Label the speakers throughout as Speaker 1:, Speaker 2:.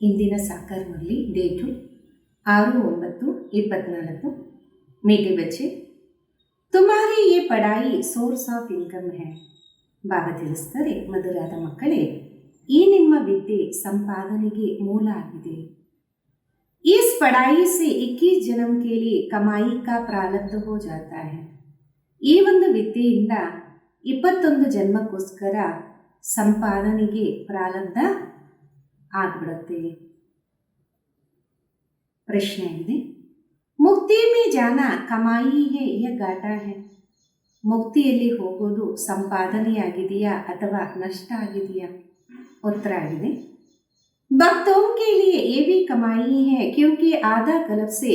Speaker 1: ಇಂದಿನ ಸಾಕಾರ ಮುರಳಿ ಡೇಟು 6/9/24। मीठे बच्चे, तुम्हारी ये पढ़ाई सोर्स ಆಫ್ ಇನ್ಕಮ್ है। ಬಾಬಾ ತಿಳಿಸ್ತಾರೆ, ಮಧುರಾದ ಮಕ್ಕಳೇ, ಈ ನಿಮ್ಮ ವಿದ್ಯೆ ಸಂಪಾದನೆಗೆ ಮೂಲ ಆಗಿದೆ। इस पढ़ाई से 21 जन्म के लिए कमाई का प्रारब्ध हो जाता है। ಈ ಒಂದು ವಿದ್ಯೆಯಿಂದ 21 ಜನ್ಮಕ್ಕೋಸ್ಕರ ಸಂಪಾದನೆಗೆ ಪ್ರಾರಬ್ಧ ಆಗ್ಬಿಡುತ್ತೆ। ಪ್ರಶ್ನೆ ಇದೆ, ಮುಕ್ತಿ ಮೇ ಜಾನ ಕಮಾಯಿ ಹೇ ಯಾ ಘಾಟಾ ಹೇ? ಮುಕ್ತಿಯಲ್ಲಿ ಹೋಗೋದು ಸಂಪಾದನೆಯಾಗಿದೆಯಾ ಅಥವಾ ನಷ್ಟ ಆಗಿದೆಯಾ? ಉತ್ತರ ಆಗಿದೆ, भक्तों के लिए ये भी कमाई है क्योंकि आधा कल्प से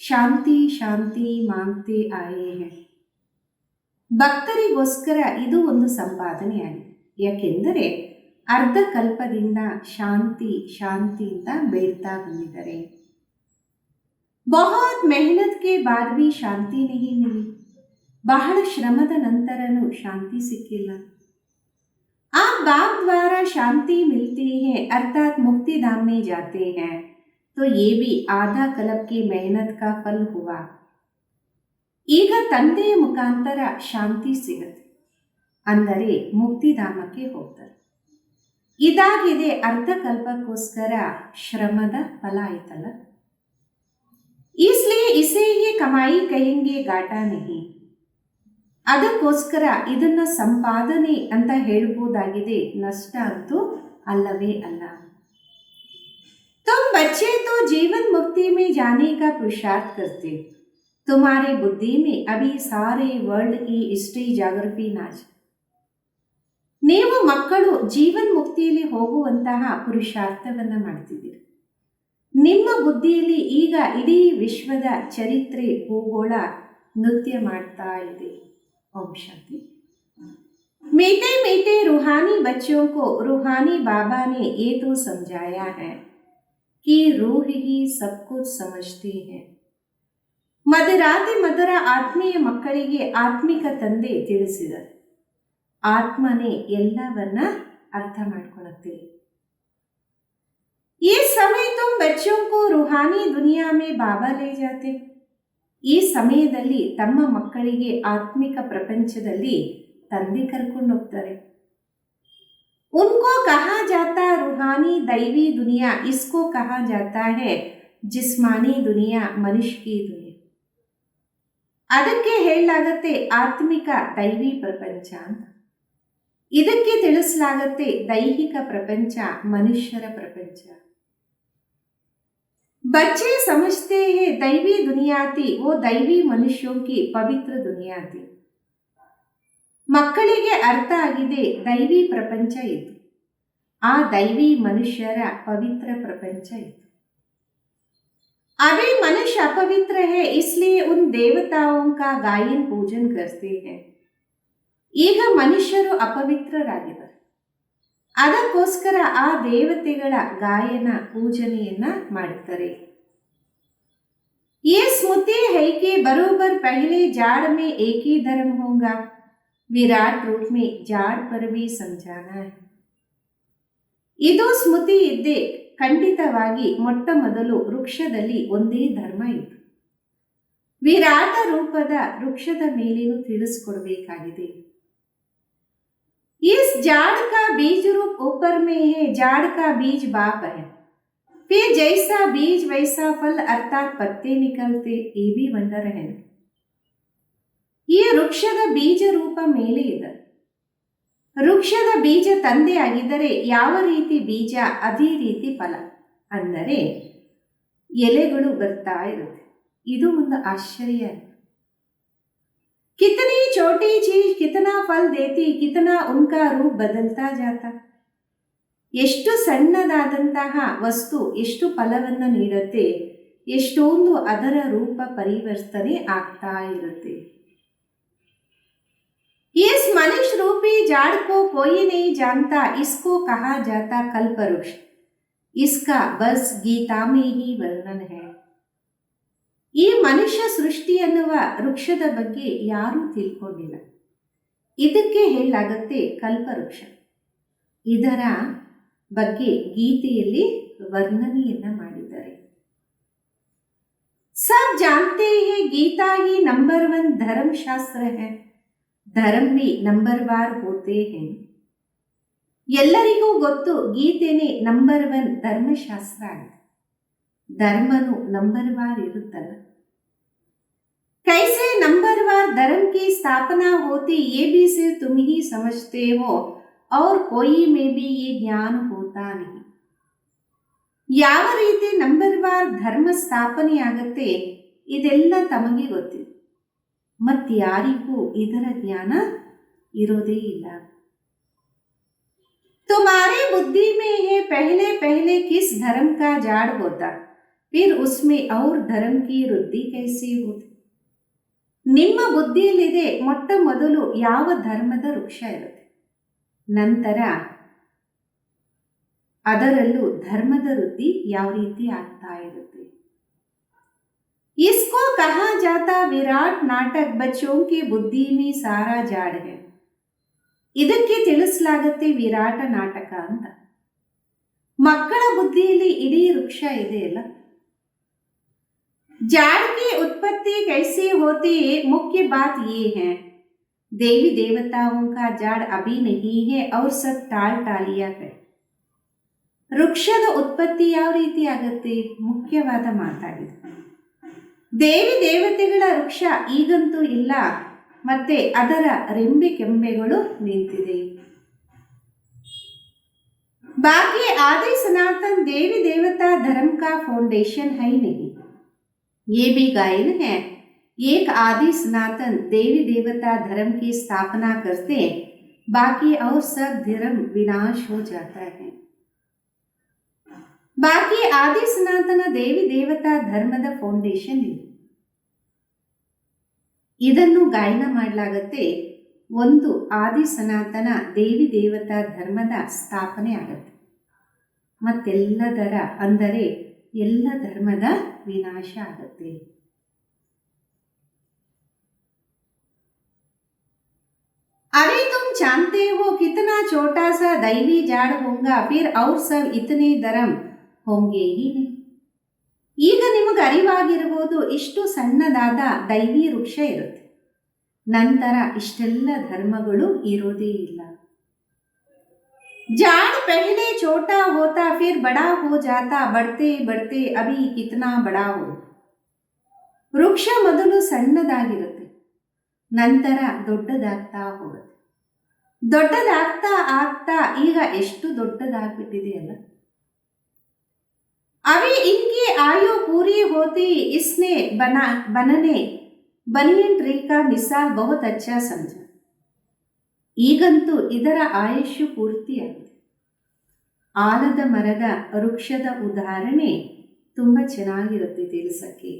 Speaker 1: ಶಾಂತಿ ಶಾಂತಿ ಮಾಂಗ್ತೆ ಆಯೇ ಹೇ। ಭಕ್ತರಿಗೋಸ್ಕರ ಇದು ಒಂದು ಸಂಪಾದನೆಯಾಗಿದೆ, ಯಾಕೆಂದರೆ ಅರ್ಧ ಕಲ್ಪದಿಂದ ಶಾಂತಿ ಶಾಂತಿಯಿಂದ ಬೇಡ್ತಾ ಬಂದಿದ್ದಾರೆ। ಬಹುತ್ ಮೆಹನತ್ ಕೆ ಬಾದ್ ಭಿ ಶಾಂತಿ ನಹೀ ಮಿಲಿ, ಬಹಳ ಶ್ರಮದ ನಂತರನೂ ಶಾಂತಿ ಸಿಕ್ಕಿಲ್ಲ। आप बाप द्वारा शांति मिलती है अर्थात मुक्ति धाम में जाते हैं, तो ये भी आधा कल्प की मेहनत का फल हुआ। ಈಗ ತಂದೆಯ ಮುಖಾಂತರ ಶಾಂತಿ ಸಿಗುತ್ತೆ, ಅಂದರೆ ಮುಕ್ತಿಧಾಮಕ್ಕೆ ಹೋಗ್ತಾರೆ। ಇದಾಗಿದೆ ಅರ್ಧ ಕಲ್ಪಕ್ಕೋಸ್ಕರ ಶ್ರಮದ ಫಲ ಆಯ್ತಲ್ಲ। इसलिए इसे ये कमाई कहेंगे घाटा नहीं। ಅದಕ್ಕೋಸ್ಕರ ಇದನ್ನ ಸಂಪಾದನೆ ಅಂತ ಹೇಳ್ಬೋದಾಗಿದೆ, ನಷ್ಟ ಅಂತೂ ಅಲ್ಲವೇ ಅಲ್ಲ। तुम बच्चे तो जीवन मुक्ति में जाने का पुरुषार्थ करते, तुम्हारे बुद्धि में अभी सारे वर्ल्ड की हिस्ट्री ಜಾಗ್ರಫಿ ನಾಚ್। ನೀವು ಮಕ್ಕಳು ಜೀವನ್ ಮುಕ್ತಿಯಲ್ಲಿ ಹೋಗುವಂತಹ ಪುರುಷಾರ್ಥವನ್ನ ಮಾಡ್ತಿದ್ದೀರಿ, ನಿಮ್ಮ ಬುದ್ಧಿಯಲ್ಲಿ ಈಗ ಇಡೀ ವಿಶ್ವದ ಚರಿತ್ರೆ ಭೂಗೋಳ ನೃತ್ಯ ಮಾಡ್ತಾ ಇದೆ। ओम शांति। मीठे मीठे रूहानी बच्चों को रूहानी बाबा ने ये तो समझाया है कि रूह ही सब कुछ समझती है। ಮಧುರಾತಿ ಮಧುರ ಆತ್ಮೀಯ ಮಕ್ಕಳಿಗೆ ಆತ್ಮಿಕ ತಂದೆ ತಿಳಿಸಿದರು, ಆತ್ಮನೇ ಎಲ್ಲವನ್ನ ಅರ್ಥ ಮಾಡ್ಕೊಳ್ಳುತ್ತೆ। ಈ समय तुम बच्चों को रूहानी दुनिया में बाबा ले जाते। ಈ ಸಮಯದಲ್ಲಿ ತಮ್ಮ ಮಕ್ಕಳಿಗೆ ಆತ್ಮಿಕ ಪ್ರಪಂಚದಲ್ಲಿ ತಂದೆ ಕರ್ಕೊಂಡು ಹೋಗ್ತಾರೆ। उनको कहा जाता रूहानी दैवी दुनिया, इसको कहा जाता है जिस्मानी दुनिया, मनुष्य की दुनिया। ಅದಕ್ಕೆ ಹೇಳಲಾಗತ್ತೆ ಆತ್ಮಿಕ ದೈವಿ ಪ್ರಪಂಚ ಅಂತ, ಇದಕ್ಕೆ ತಿಳಿಸಲಾಗತ್ತೆ ದೈಹಿಕ ಪ್ರಪಂಚ, ಮನುಷ್ಯರ ಪ್ರಪಂಚ। बच्चे समझते हैं दैवी दुनिया थी, वो दैवी मनुष्यों की पवित्र दुनिया थी। ಮಕ್ಕಳಿಗೆ ಅರ್ಥ ಆಗಿದೆ ದೈವಿ ಪ್ರಪಂಚ ಇತ್ತು, ಆ ದೈವಿ ಮನುಷ್ಯರ ಪವಿತ್ರ ಪ್ರಪಂಚ ಇತ್ತು। अभी मनुष्य अपवित्र है, इसलिए उन देवताओं का गायन पूजन करते हैं। ಈಗ ಮನುಷ್ಯರು ಅಪವಿತ್ರರಾಗಿದ್ದಾರೆ, ಅದಕ್ಕೋಸ್ಕರ ಆ ದೇವತೆಗಳ ಗಾಯನ ಪೂಜನೆಯನ್ನ ಮಾಡುತ್ತಾರೆ। ये स्मृति है कि बरोबर पहले जाड़ में एक ही धर्म होगा, विराट रूप में जाड़ पर भी समझाना है। ಇದು ಸ್ಮೃತಿ ಇದ್ದೇ ಖಂಡಿತವಾಗಿ ಮೊಟ್ಟ ಮೊದಲು ವೃಕ್ಷದಲ್ಲಿ ಒಂದೇ ಧರ್ಮ ಇತ್ತು, ವಿರಾಟ ರೂಪದ ವೃಕ್ಷದ ಮೇಲೇನು ತಿಳಿಸ್ಕೊಡ್ಬೇಕಾಗಿದೆ। इस जाड़ का बीज रूप ऊपर में है, जाड़ का बीज बाप है, फिर जैसा बीज वैसा फल अर्थात पत्ते निकलते, ये भी वंडर है। ಈ ವೃಕ್ಷದ ಬೀಜ ರೂಪ ಮೇಲೆ ಇದೆ, ವೃಕ್ಷದ ಬೀಜ ತಂದೆ ಆಗಿದ್ದರೆ ಯಾವ ರೀತಿ ಬೀಜ ಅದೇ ರೀತಿ ಫಲ, ಅಂದರೆ ಎಲೆಗಳು ಬರ್ತಾ ಇರುತ್ತೆ। ಇದು ಒಂದು ಆಶ್ಚರ್ಯ। कितनी छोटी चीज कितना फल देती, कितना उनका रूप बदलता जाता। ಎಷ್ಟು ಸಣ್ಣದಾದಂತಹ ವಸ್ತು ಎಷ್ಟು ಫಲವನ್ನ ನೀಡುತ್ತೆ, ಎಷ್ಟೊಂದು ಅದರ ರೂಪ ಪರಿವರ್ತನೆ ಆಗ್ತಾ ಇರುತ್ತೆ। इस मनुष्य रूपी झाड़ को कोई नहीं जानता, इसको कहा जाता कल्पवृक्ष, इसका बस गीता में ही वर्णन है। ಈ ಮನುಷ್ಯ ಸೃಷ್ಟಿ ಎನ್ನುವ ವೃಕ್ಷದ ಬಗ್ಗೆ ಯಾರೂ ತಿಳ್ಕೊಂಡಿಲ್ಲ, ಇದಕ್ಕೆ ಹೇಳಲಾಗತ್ತೆ ಕಲ್ಪವೃಕ್ಷ। ಇದರ ಬಗ್ಗೆ ಗೀತೆಯಲ್ಲಿ ವರ್ಣನೆಯನ್ನ ಮಾಡಿದ್ದಾರೆ. सब जानते हैं गीता ही नंबर 1 धर्मशास्त्र है, धर्म भी नंबरवार होते हैं. ಎಲ್ಲರಿಗೂ ಗೊತ್ತು ಗೀತೆನೇ ನಂಬರ್ 1 ಧರ್ಮಶಾಸ್ತ್ರ ಆಗಿದೆ. ಧರ್ಮನು ನಂಬರ್ವಾರ್ ಇರುತ್ತಲ್ಲ. कैसे नंबरवार धर्म की स्थापना होती ये भी सिर्फ तुम ही समझते हो और कोई में भी ये ज्ञान होता नहीं. ಯಾವ ರೀತಿ ನಂಬರ್ವಾರ್ ಧರ್ಮ ಸ್ಥಾಪನೆ ಆಗತ್ತೆ ಇದೆಲ್ಲ ತಮಗೆ ಗೊತ್ತಿದೆ, ಮತ್ತಾರಿಗೂ ಇದರ ಜ್ಞಾನ ಇರೋದೇ ಇಲ್ಲ. तुम्हारी बुद्धि में है पहले पहले किस धर्म का झाड़ होता, फिर उसमें और धर्म की वृद्धि कैसे होती. ನಿಮ್ಮ ಬುದ್ಧಿಯಲ್ಲಿದೆ ಮೊಟ್ಟ ಮೊದಲು ಯಾವ ಧರ್ಮದ ವೃಕ್ಷ ಇರುತ್ತೆ, ನಂತರ ಅದರಲ್ಲೂ ಧರ್ಮದ ವೃದ್ಧಿ ಯಾವ ರೀತಿ ಆಗ್ತಾ ಇರುತ್ತೆ. इसको कहा जाता विराट नाटक बच्चों की बुद्धि में सारा झाड़ है. ಇದಕ್ಕೆ ತಿಳಿಸಲಾಗುತ್ತೆ ವಿರಾಟ ನಾಟಕ ಅಂತ. ಮಕ್ಕಳ ಬುದ್ಧಿಯಲ್ಲಿ ಇಡೀ ವೃಕ್ಷ ಇದೆಯಲ್ಲ. झाड़ की उत्पत्ति कैसे होती है, मुख्य बात ये है देवी देवताओं का झाड़ अभी नहीं है और सब टाल टालिया है. ವೃಕ್ಷದ ಉತ್ಪತ್ತಿ ಯಾವ ರೀತಿ ಆಗತ್ತೆ, ಮುಖ್ಯವಾದ ಮಾತಾಗಿದೆ. ದೇವಿ ದೇವತೆಗಳ ವೃಕ್ಷ ಈಗಂತೂ ಇಲ್ಲ, ಮತ್ತೆ ಅದರ ರೆಂಬೆ ಕೆಂಬೆಗಳು ನಿಂತಿದೆ. बाकी आदि सनातन देवी देवता धर्म का फाउंडेशन है नहीं. ये भी गायन है, एक आदि सनातन देवी देवता धर्म की स्थापना करते, बाकी और सब धर्म विनाश हो जाता है. बाकी आदि सनातन देवी देवता ಧರ್ಮದ ಫೌಂಡೇಶನ್ ಇದೆ. ಇದನ್ನು ಗಾಯನ ಮಾಡಲಾಗತ್ತೆ. ಒಂದು ಆದಿ ಸನಾತನ ದೇವಿ ದೇವತಾ ಧರ್ಮದ ಸ್ಥಾಪನೆ ಆಗತ್ತೆ, ಮತ್ತೆಲ್ಲದರ ಅಂದರೆ ಎಲ್ಲ ಧರ್ಮದ ವಿನಾಶ ಆಗತ್ತೆ. अभी तुम जानते हो कितना छोटा सा दैवी झाड़ होगा, फिर और सब इतने धर्म होंगे ही नहीं. ಈಗ ನಿಮಗೆ ಅರಿವಾಗಿರಬಹುದು, ಇಷ್ಟು ಸಣ್ಣದಾದ ದೈವಿ ವೃಕ್ಷ ಇರುತ್ತೆ, ನಂತರ ಇಷ್ಟೆಲ್ಲ ಧರ್ಮಗಳು ಇರೋದೇ ಇಲ್ಲ. झाड़ पहले छोटा होता फिर बड़ा हो जाता, बढ़ते बढ़ते अभी कितना बड़ा हो. ವೃಕ್ಷ ಮೊದಲು ಸಣ್ಣದಾಗಿರುತ್ತೆ, ನಂತರ ದೊಡ್ಡದಾಗ್ತಾ ಹೋಗುತ್ತೆ. ದೊಡ್ಡದಾಗ್ತಾ ಆಗ್ತಾ ಈಗ ಎಷ್ಟು ದೊಡ್ಡದಾಗ್ಬಿಟ್ಟಿದೆ ಅಲ್ಲ. अभी इनकी आयु पूरी होती, इसने बनने बनियन ट्री का मिसाल बहुत अच्छा समझा. ಈಗಂತೂ ಇದರ ಆಯುಷ್ಯು ಪೂರ್ತಿಯಾಗಿದೆ. ಆಲದ ಮರದ ವೃಕ್ಷದ ಉದಾಹರಣೆ ತುಂಬ ಚೆನ್ನಾಗಿರುತ್ತೆ ತಿಳಿಸಕ್ಕೆ.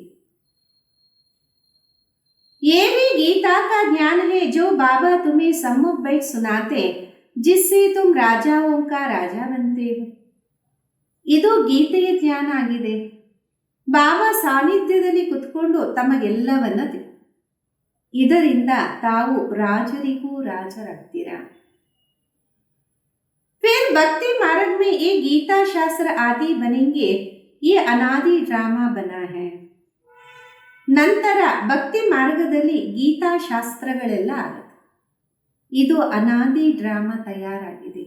Speaker 1: ये भी गीता का ज्ञान है जो बाबा तुम्हें सम्मुख बैठ सुनाते, जिससे तुम राजाओं का राजा बनते हो. ಇದು ಗೀತೆಯ ಜ್ಞಾನ ಆಗಿದೆ. ಬಾಬಾ ಸಾನ್ನಿಧ್ಯದಲ್ಲಿ ಕುತ್ಕೊಂಡು ತಮಗೆಲ್ಲವನ್ನ ಇದರಿಂದ ತಾವು ರಾಜರಿಗೂ ರಾಜರಾಗ್ತೀರಾ. फिर भक्ति मार्ग में ये गीता शास्त्र आदि बनेंगे, ये अनादि ड्रामा बना है. ನಂತರ ಭಕ್ತಿ ಮಾರ್ಗದಲ್ಲಿ ಗೀತಾ ಶಾಸ್ತ್ರಗಳೆಲ್ಲ ಆಗುತ್ತೆ. ಇದು ಅನಾದಿ ಡ್ರಾಮಾ ತಯಾರಾಗಿದೆ.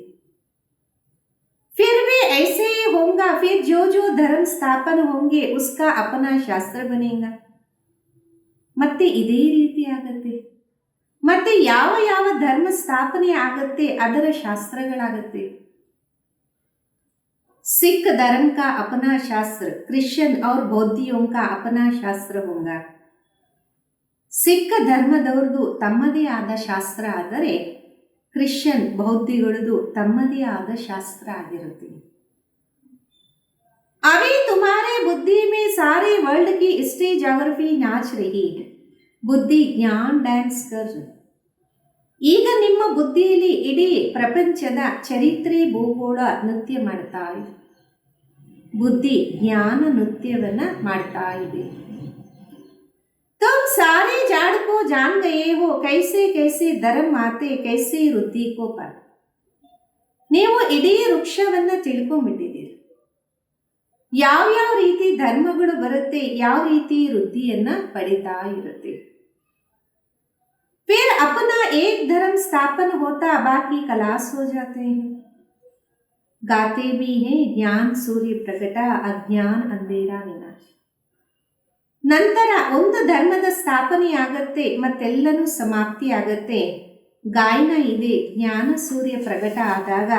Speaker 1: फिर भी ऐसे ही होगा, फिर जो जो धर्म स्थापन होंगे उसका अपना शास्त्र बनेगा. ಮತ್ತೆ ಇದೇ ರೀತಿ ಆಗತ್ತೆ. ಮತ್ತೆ ಯಾವ ಯಾವ ಧರ್ಮ ಸ್ಥಾಪನೆ ಆಗತ್ತೆ ಅದರ ಶಾಸ್ತ್ರಗಳಾಗತ್ತೆ. सिख धर्म का अपना शास्त्र, क्रिश्चियन और बौद्धियों का अपना शास्त्र होगा. ಸಿಖ್ ಧರ್ಮದವ್ರದ್ದು ತಮ್ಮದೇ ಆದ ಶಾಸ್ತ್ರ ಆದರೆ, ಕ್ರಿಶ್ಚಿಯನ್ ಬೌದ್ಧಿಗಳದು ತಮ್ಮದೇ ಆದ ಶಾಸ್ತ್ರ ಆಗಿರುತ್ತೆ. अभी तुम्हारे बुद्धि में सारे वर्ल्ड की हिस्ट्री ज्योग्राफी नाच रही है. ಬುದ್ಧಿ ಜ್ಞಾನ ಡ್ಯಾನ್ಸ್ ಕರ್. ಈಗ ನಿಮ್ಮ ಬುದ್ಧಿಯಲ್ಲಿ ಇಡೀ ಪ್ರಪಂಚದ ಚರಿತ್ರೆ ಭೂಗೋಳ ನೃತ್ಯ ಮಾಡ್ತಾ ಇದೆ. ಬುದ್ಧಿ ಜ್ಞಾನ ನೃತ್ಯವನ್ನ ಮಾಡ್ತಾ ಇದೆ. तुम सारे झाड़ को जान गए हो, कैसे कैसे धर्म आते, कैसे वृद्धि को पर. ನೀವು ಇಡೀ ವೃಕ್ಷವನ್ನ ತಿಳ್ಕೊಂಡ್ಬಿಟ್ಟಿದ್ದೀರಿ. ಯಾವ್ಯಾವ ರೀತಿ ಧರ್ಮಗಳು ಬರುತ್ತೆ, ಯಾವ ರೀತಿ ವೃದ್ಧಿಯನ್ನ ಪಡಿತಾ ಇರುತ್ತೆ. फिर अपना एक धर्म स्थापन होता, बाकी खलास हो जाते हैं. गाते भी हैं ज्ञान सूर्य प्रकಟ ಅಜ್ಞಾನ ಅಂಧೇರ ವಿನಾಶ. ನಂತರ ಒಂದು ಧರ್ಮದ ಸ್ಥಾಪನೆ ಆಗತ್ತೆ, ಮತ್ತೆಲ್ಲನೂ ಸಮಾಪ್ತಿ ಆಗತ್ತೆ. ಗಾಯನ ಇದೆ, ಜ್ಞಾನ ಸೂರ್ಯ ಪ್ರಕಟ ಆದಾಗ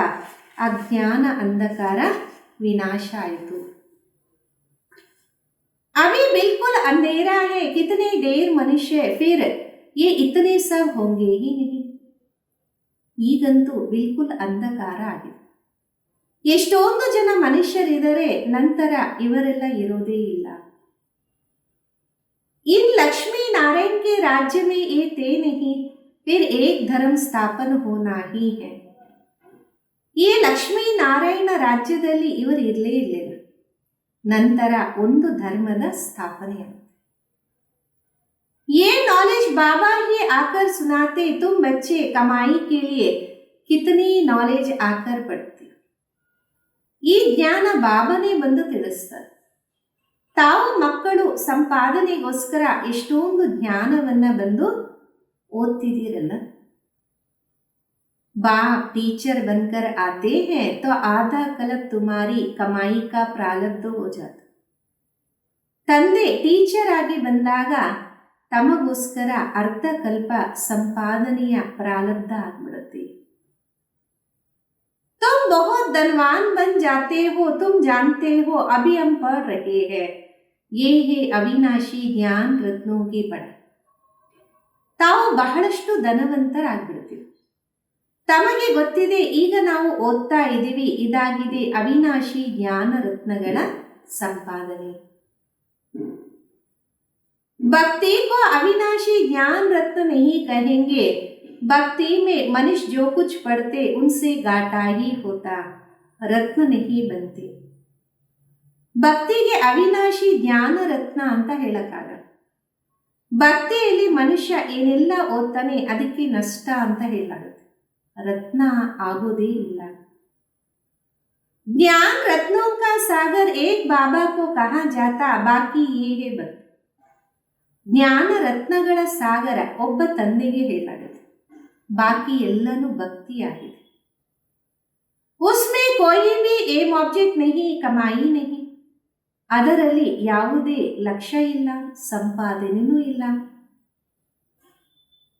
Speaker 1: ಅಜ್ಞಾನ ಅಂಧಕಾರ ವಿನಾಶ ಆಯಿತು. अभी बिल्कुल अंधेरा है, कितने ढेर मनुष्य, फिर ये इतने सब होंगे ही नहीं. ಈಗಂತೂ ಬಿಲ್ಕುಲ್ ಅಂಧಕಾರ ಆಗಿದೆ. ಎಷ್ಟೊಂದು ಜನ ಮನುಷ್ಯರಿದ್ದಾರೆ, ನಂತರ ಇವರೆಲ್ಲ ಇರೋದೇ ಇಲ್ಲ. इन लक्ष्मी नारायण के राज्य में ये थे नहीं, फिर एक धर्म स्थापन होना ही है. ಈ ಲಕ್ಷ್ಮೀ ನಾರಾಯಣ ರಾಜ್ಯದಲ್ಲಿ ಇವರು ಇರಲೇ ಇರಲಿಲ್ಲ, ನಂತರ ಒಂದು ಧರ್ಮದ ಸ್ಥಾಪನೆ ಆಗುತ್ತೆ. ये नॉलेज बाबा ही आकर सुनाते, तुम बच्चे कमाई के लिए कितनी नॉलेज आकर पढ़ते. ಈ ಜ್ಞಾನ ಬಾಬಾನೇ ಬಂದು ತಿಳಿಸ್ತಾರೆ. ತಾವು ಮಕ್ಕಳು ಸಂಪಾದನೆಗೋಸ್ಕರ ಎಷ್ಟೊಂದು ಜ್ಞಾನವನ್ನ ಬಂದು ಓದ್ತಿದ್ದೀರಲ್ಲ. बाप टीचर बनकर आते हैं तो आधा कल्प तुम्हारी कमाई का प्रारब्ध हो जाता. ತಂದೆ ಟೀಚರ್ ಆಗಿ ಬಂದಾಗ ತಮಗೋಸ್ಕರ ಅರ್ಧ ಕಲ್ಪ ಸಂಪಾದನೆಯ ಪ್ರಾರಬ್ಧ ಆಗ್ಬಿಡುತ್ತೆ. तुम बहुत धनवान बन जाते हो, तुम जानते हो अभी हम पढ़ रहे हैं, ये है अविनाशी ज्ञान रत्नों की पढ़ाई. ತಾವು ಬಹಳಷ್ಟು ಧನವಂತರಾಗ್ಬಿಡ್ತೀವಿ. ತಮಗೆ ಗೊತ್ತಿದೆ, ಈಗ ನಾವು ಓದ್ತಾ ಇದ್ದೀವಿ, ಇದಾಗಿದೆ ಅವಿನಾಶಿ ಜ್ಞಾನ ರತ್ನಗಳ ಸಂಪಾದನೆ. भक्ति को अविनाशी ज्ञान रत्न नहीं कहेंगे. भक्ति में मनुष्य जो कुछ पढ़ते उनसे घाटा ही होता, रत्न नहीं बनते. ಭಕ್ತಿಗೆ ಅವಿನಾಶಿ ಜ್ಞಾನ ರತ್ನ ಅಂತ ಹೇಳಕ್ಕಾಗಲ್ಲ. ಭಕ್ತಿಯಲ್ಲಿ ಮನುಷ್ಯ ಏನೆಲ್ಲ ಓದ್ತಾನೆ ಅದಕ್ಕೆ ನಷ್ಟ ಅಂತ ಹೇಳಾಗುತ್ತೆ, ರತ್ನ ಆಗೋದೇ ಇಲ್ಲ. ज्ञान रत्नों का सागर एक बाबा को कहा जाता, बाकी ये है भक्ति. ಜ್ಞಾನ ರತ್ನಗಳ ಸಾಗರ ಒಬ್ಬ ತಂದೆಗೆ ಹೇಳಾಗುತ್ತೆ, ಬಾಕಿ ಎಲ್ಲನೂ ಭಕ್ತಿಯಾಗಿದೆ. ಉಸ್ಮೆ ಕೋಯಿ ಭಿ ಏಮ್ ಆಬ್ಜೆಕ್ಟ್ ನಹಿ, ಕಮಾಯಿ ನಹಿ. ಅದರಲ್ಲಿ ಯಾವುದೇ ಲಕ್ಷ್ಯ ಇಲ್ಲ, ಸಂಪಾದನೆಯೂ ಇಲ್ಲ.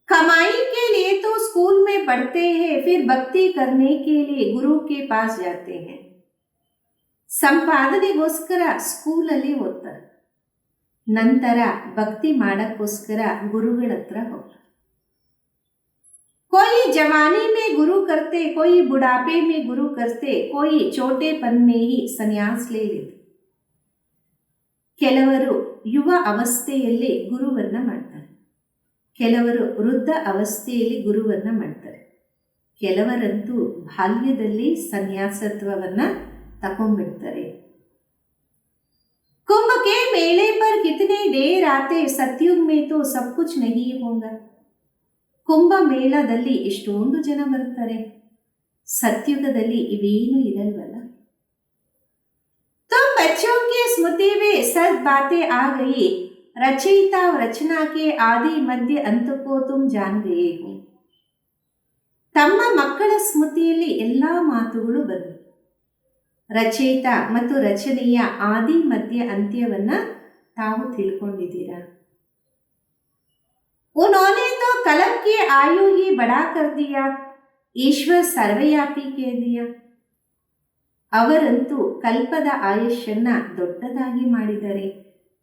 Speaker 1: कमाई के लिए तो स्कूल में पढ़ते हैं, फिर भक्ति करने के लिए गुरु के पास जाते हैं. ಸಂಪಾದನೆಗೋಸ್ಕರ ಸ್ಕೂಲಲ್ಲಿ ಓದ್ತಾರೆ, ನಂತರ ಭಕ್ತಿ ಮಾಡಕ್ಕೋಸ್ಕರ ಗುರುಗಳ ಹತ್ರ ಹೋಗ್ತಾರೆ. कोई जवानी में गुरु करते, कोई बुढ़ापे में गुरु करते, कोई छोटेपन में ही संन्यास ले लेते. ಕೆಲವರು ಯುವ ಅವಸ್ಥೆಯಲ್ಲಿ ಗುರುವನ್ನ ಮಾಡ್ತಾರೆ, ಕೆಲವರು ವೃದ್ಧ ಅವಸ್ಥೆಯಲ್ಲಿ ಗುರುವನ್ನ ಮಾಡ್ತಾರೆ, ಕೆಲವರಂತೂ ಬಾಲ್ಯದಲ್ಲಿ ಸನ್ಯಾಸತ್ವವನ್ನ ತಗೊಂಡ್ಬಿಡ್ತಾರೆ. कुंभ के मेले पर कितने ढेर आते, सतयुग में तो सब कुछ नहीं होगा. ಕುಂಭ ಮೇಳದಲ್ಲಿ ಎಷ್ಟೊಂದು ಜನ ಬರ್ತಾರೆ, ಸತ್ಯುಗದಲ್ಲಿ ಇವೇನು ಇರಲ್ವಲ್ಲ. तुम बच्चों की स्मृति में सब बातें आ गई, रचयिता रचना के आदि मध्य अंत को तुम जान गए हो. ತಮ್ಮ ಮಕ್ಕಳ ಸ್ಮೃತಿಯಲ್ಲಿ ಎಲ್ಲಾ ಮಾತುಗಳು ಬಂದಿವೆ, ರಚಯಿತ ಮತ್ತು ರಚನೆಯ ಆದಿ ಮಧ್ಯ ಅಂತ್ಯವನ್ನ ತಾವು ತಿಳ್ಕೊಂಡಿದ್ದೀರಾ. उन्होंने तो कलम की आयु ही बड़ा कर दिया, ईश्वर सर्वव्यापी कह दिया. ಅವರಂತೂ ಕಲ್ಪದ ಆಯುಷ್ಯನ್ನ ದೊಡ್ಡದಾಗಿ ಮಾಡಿದರೆ,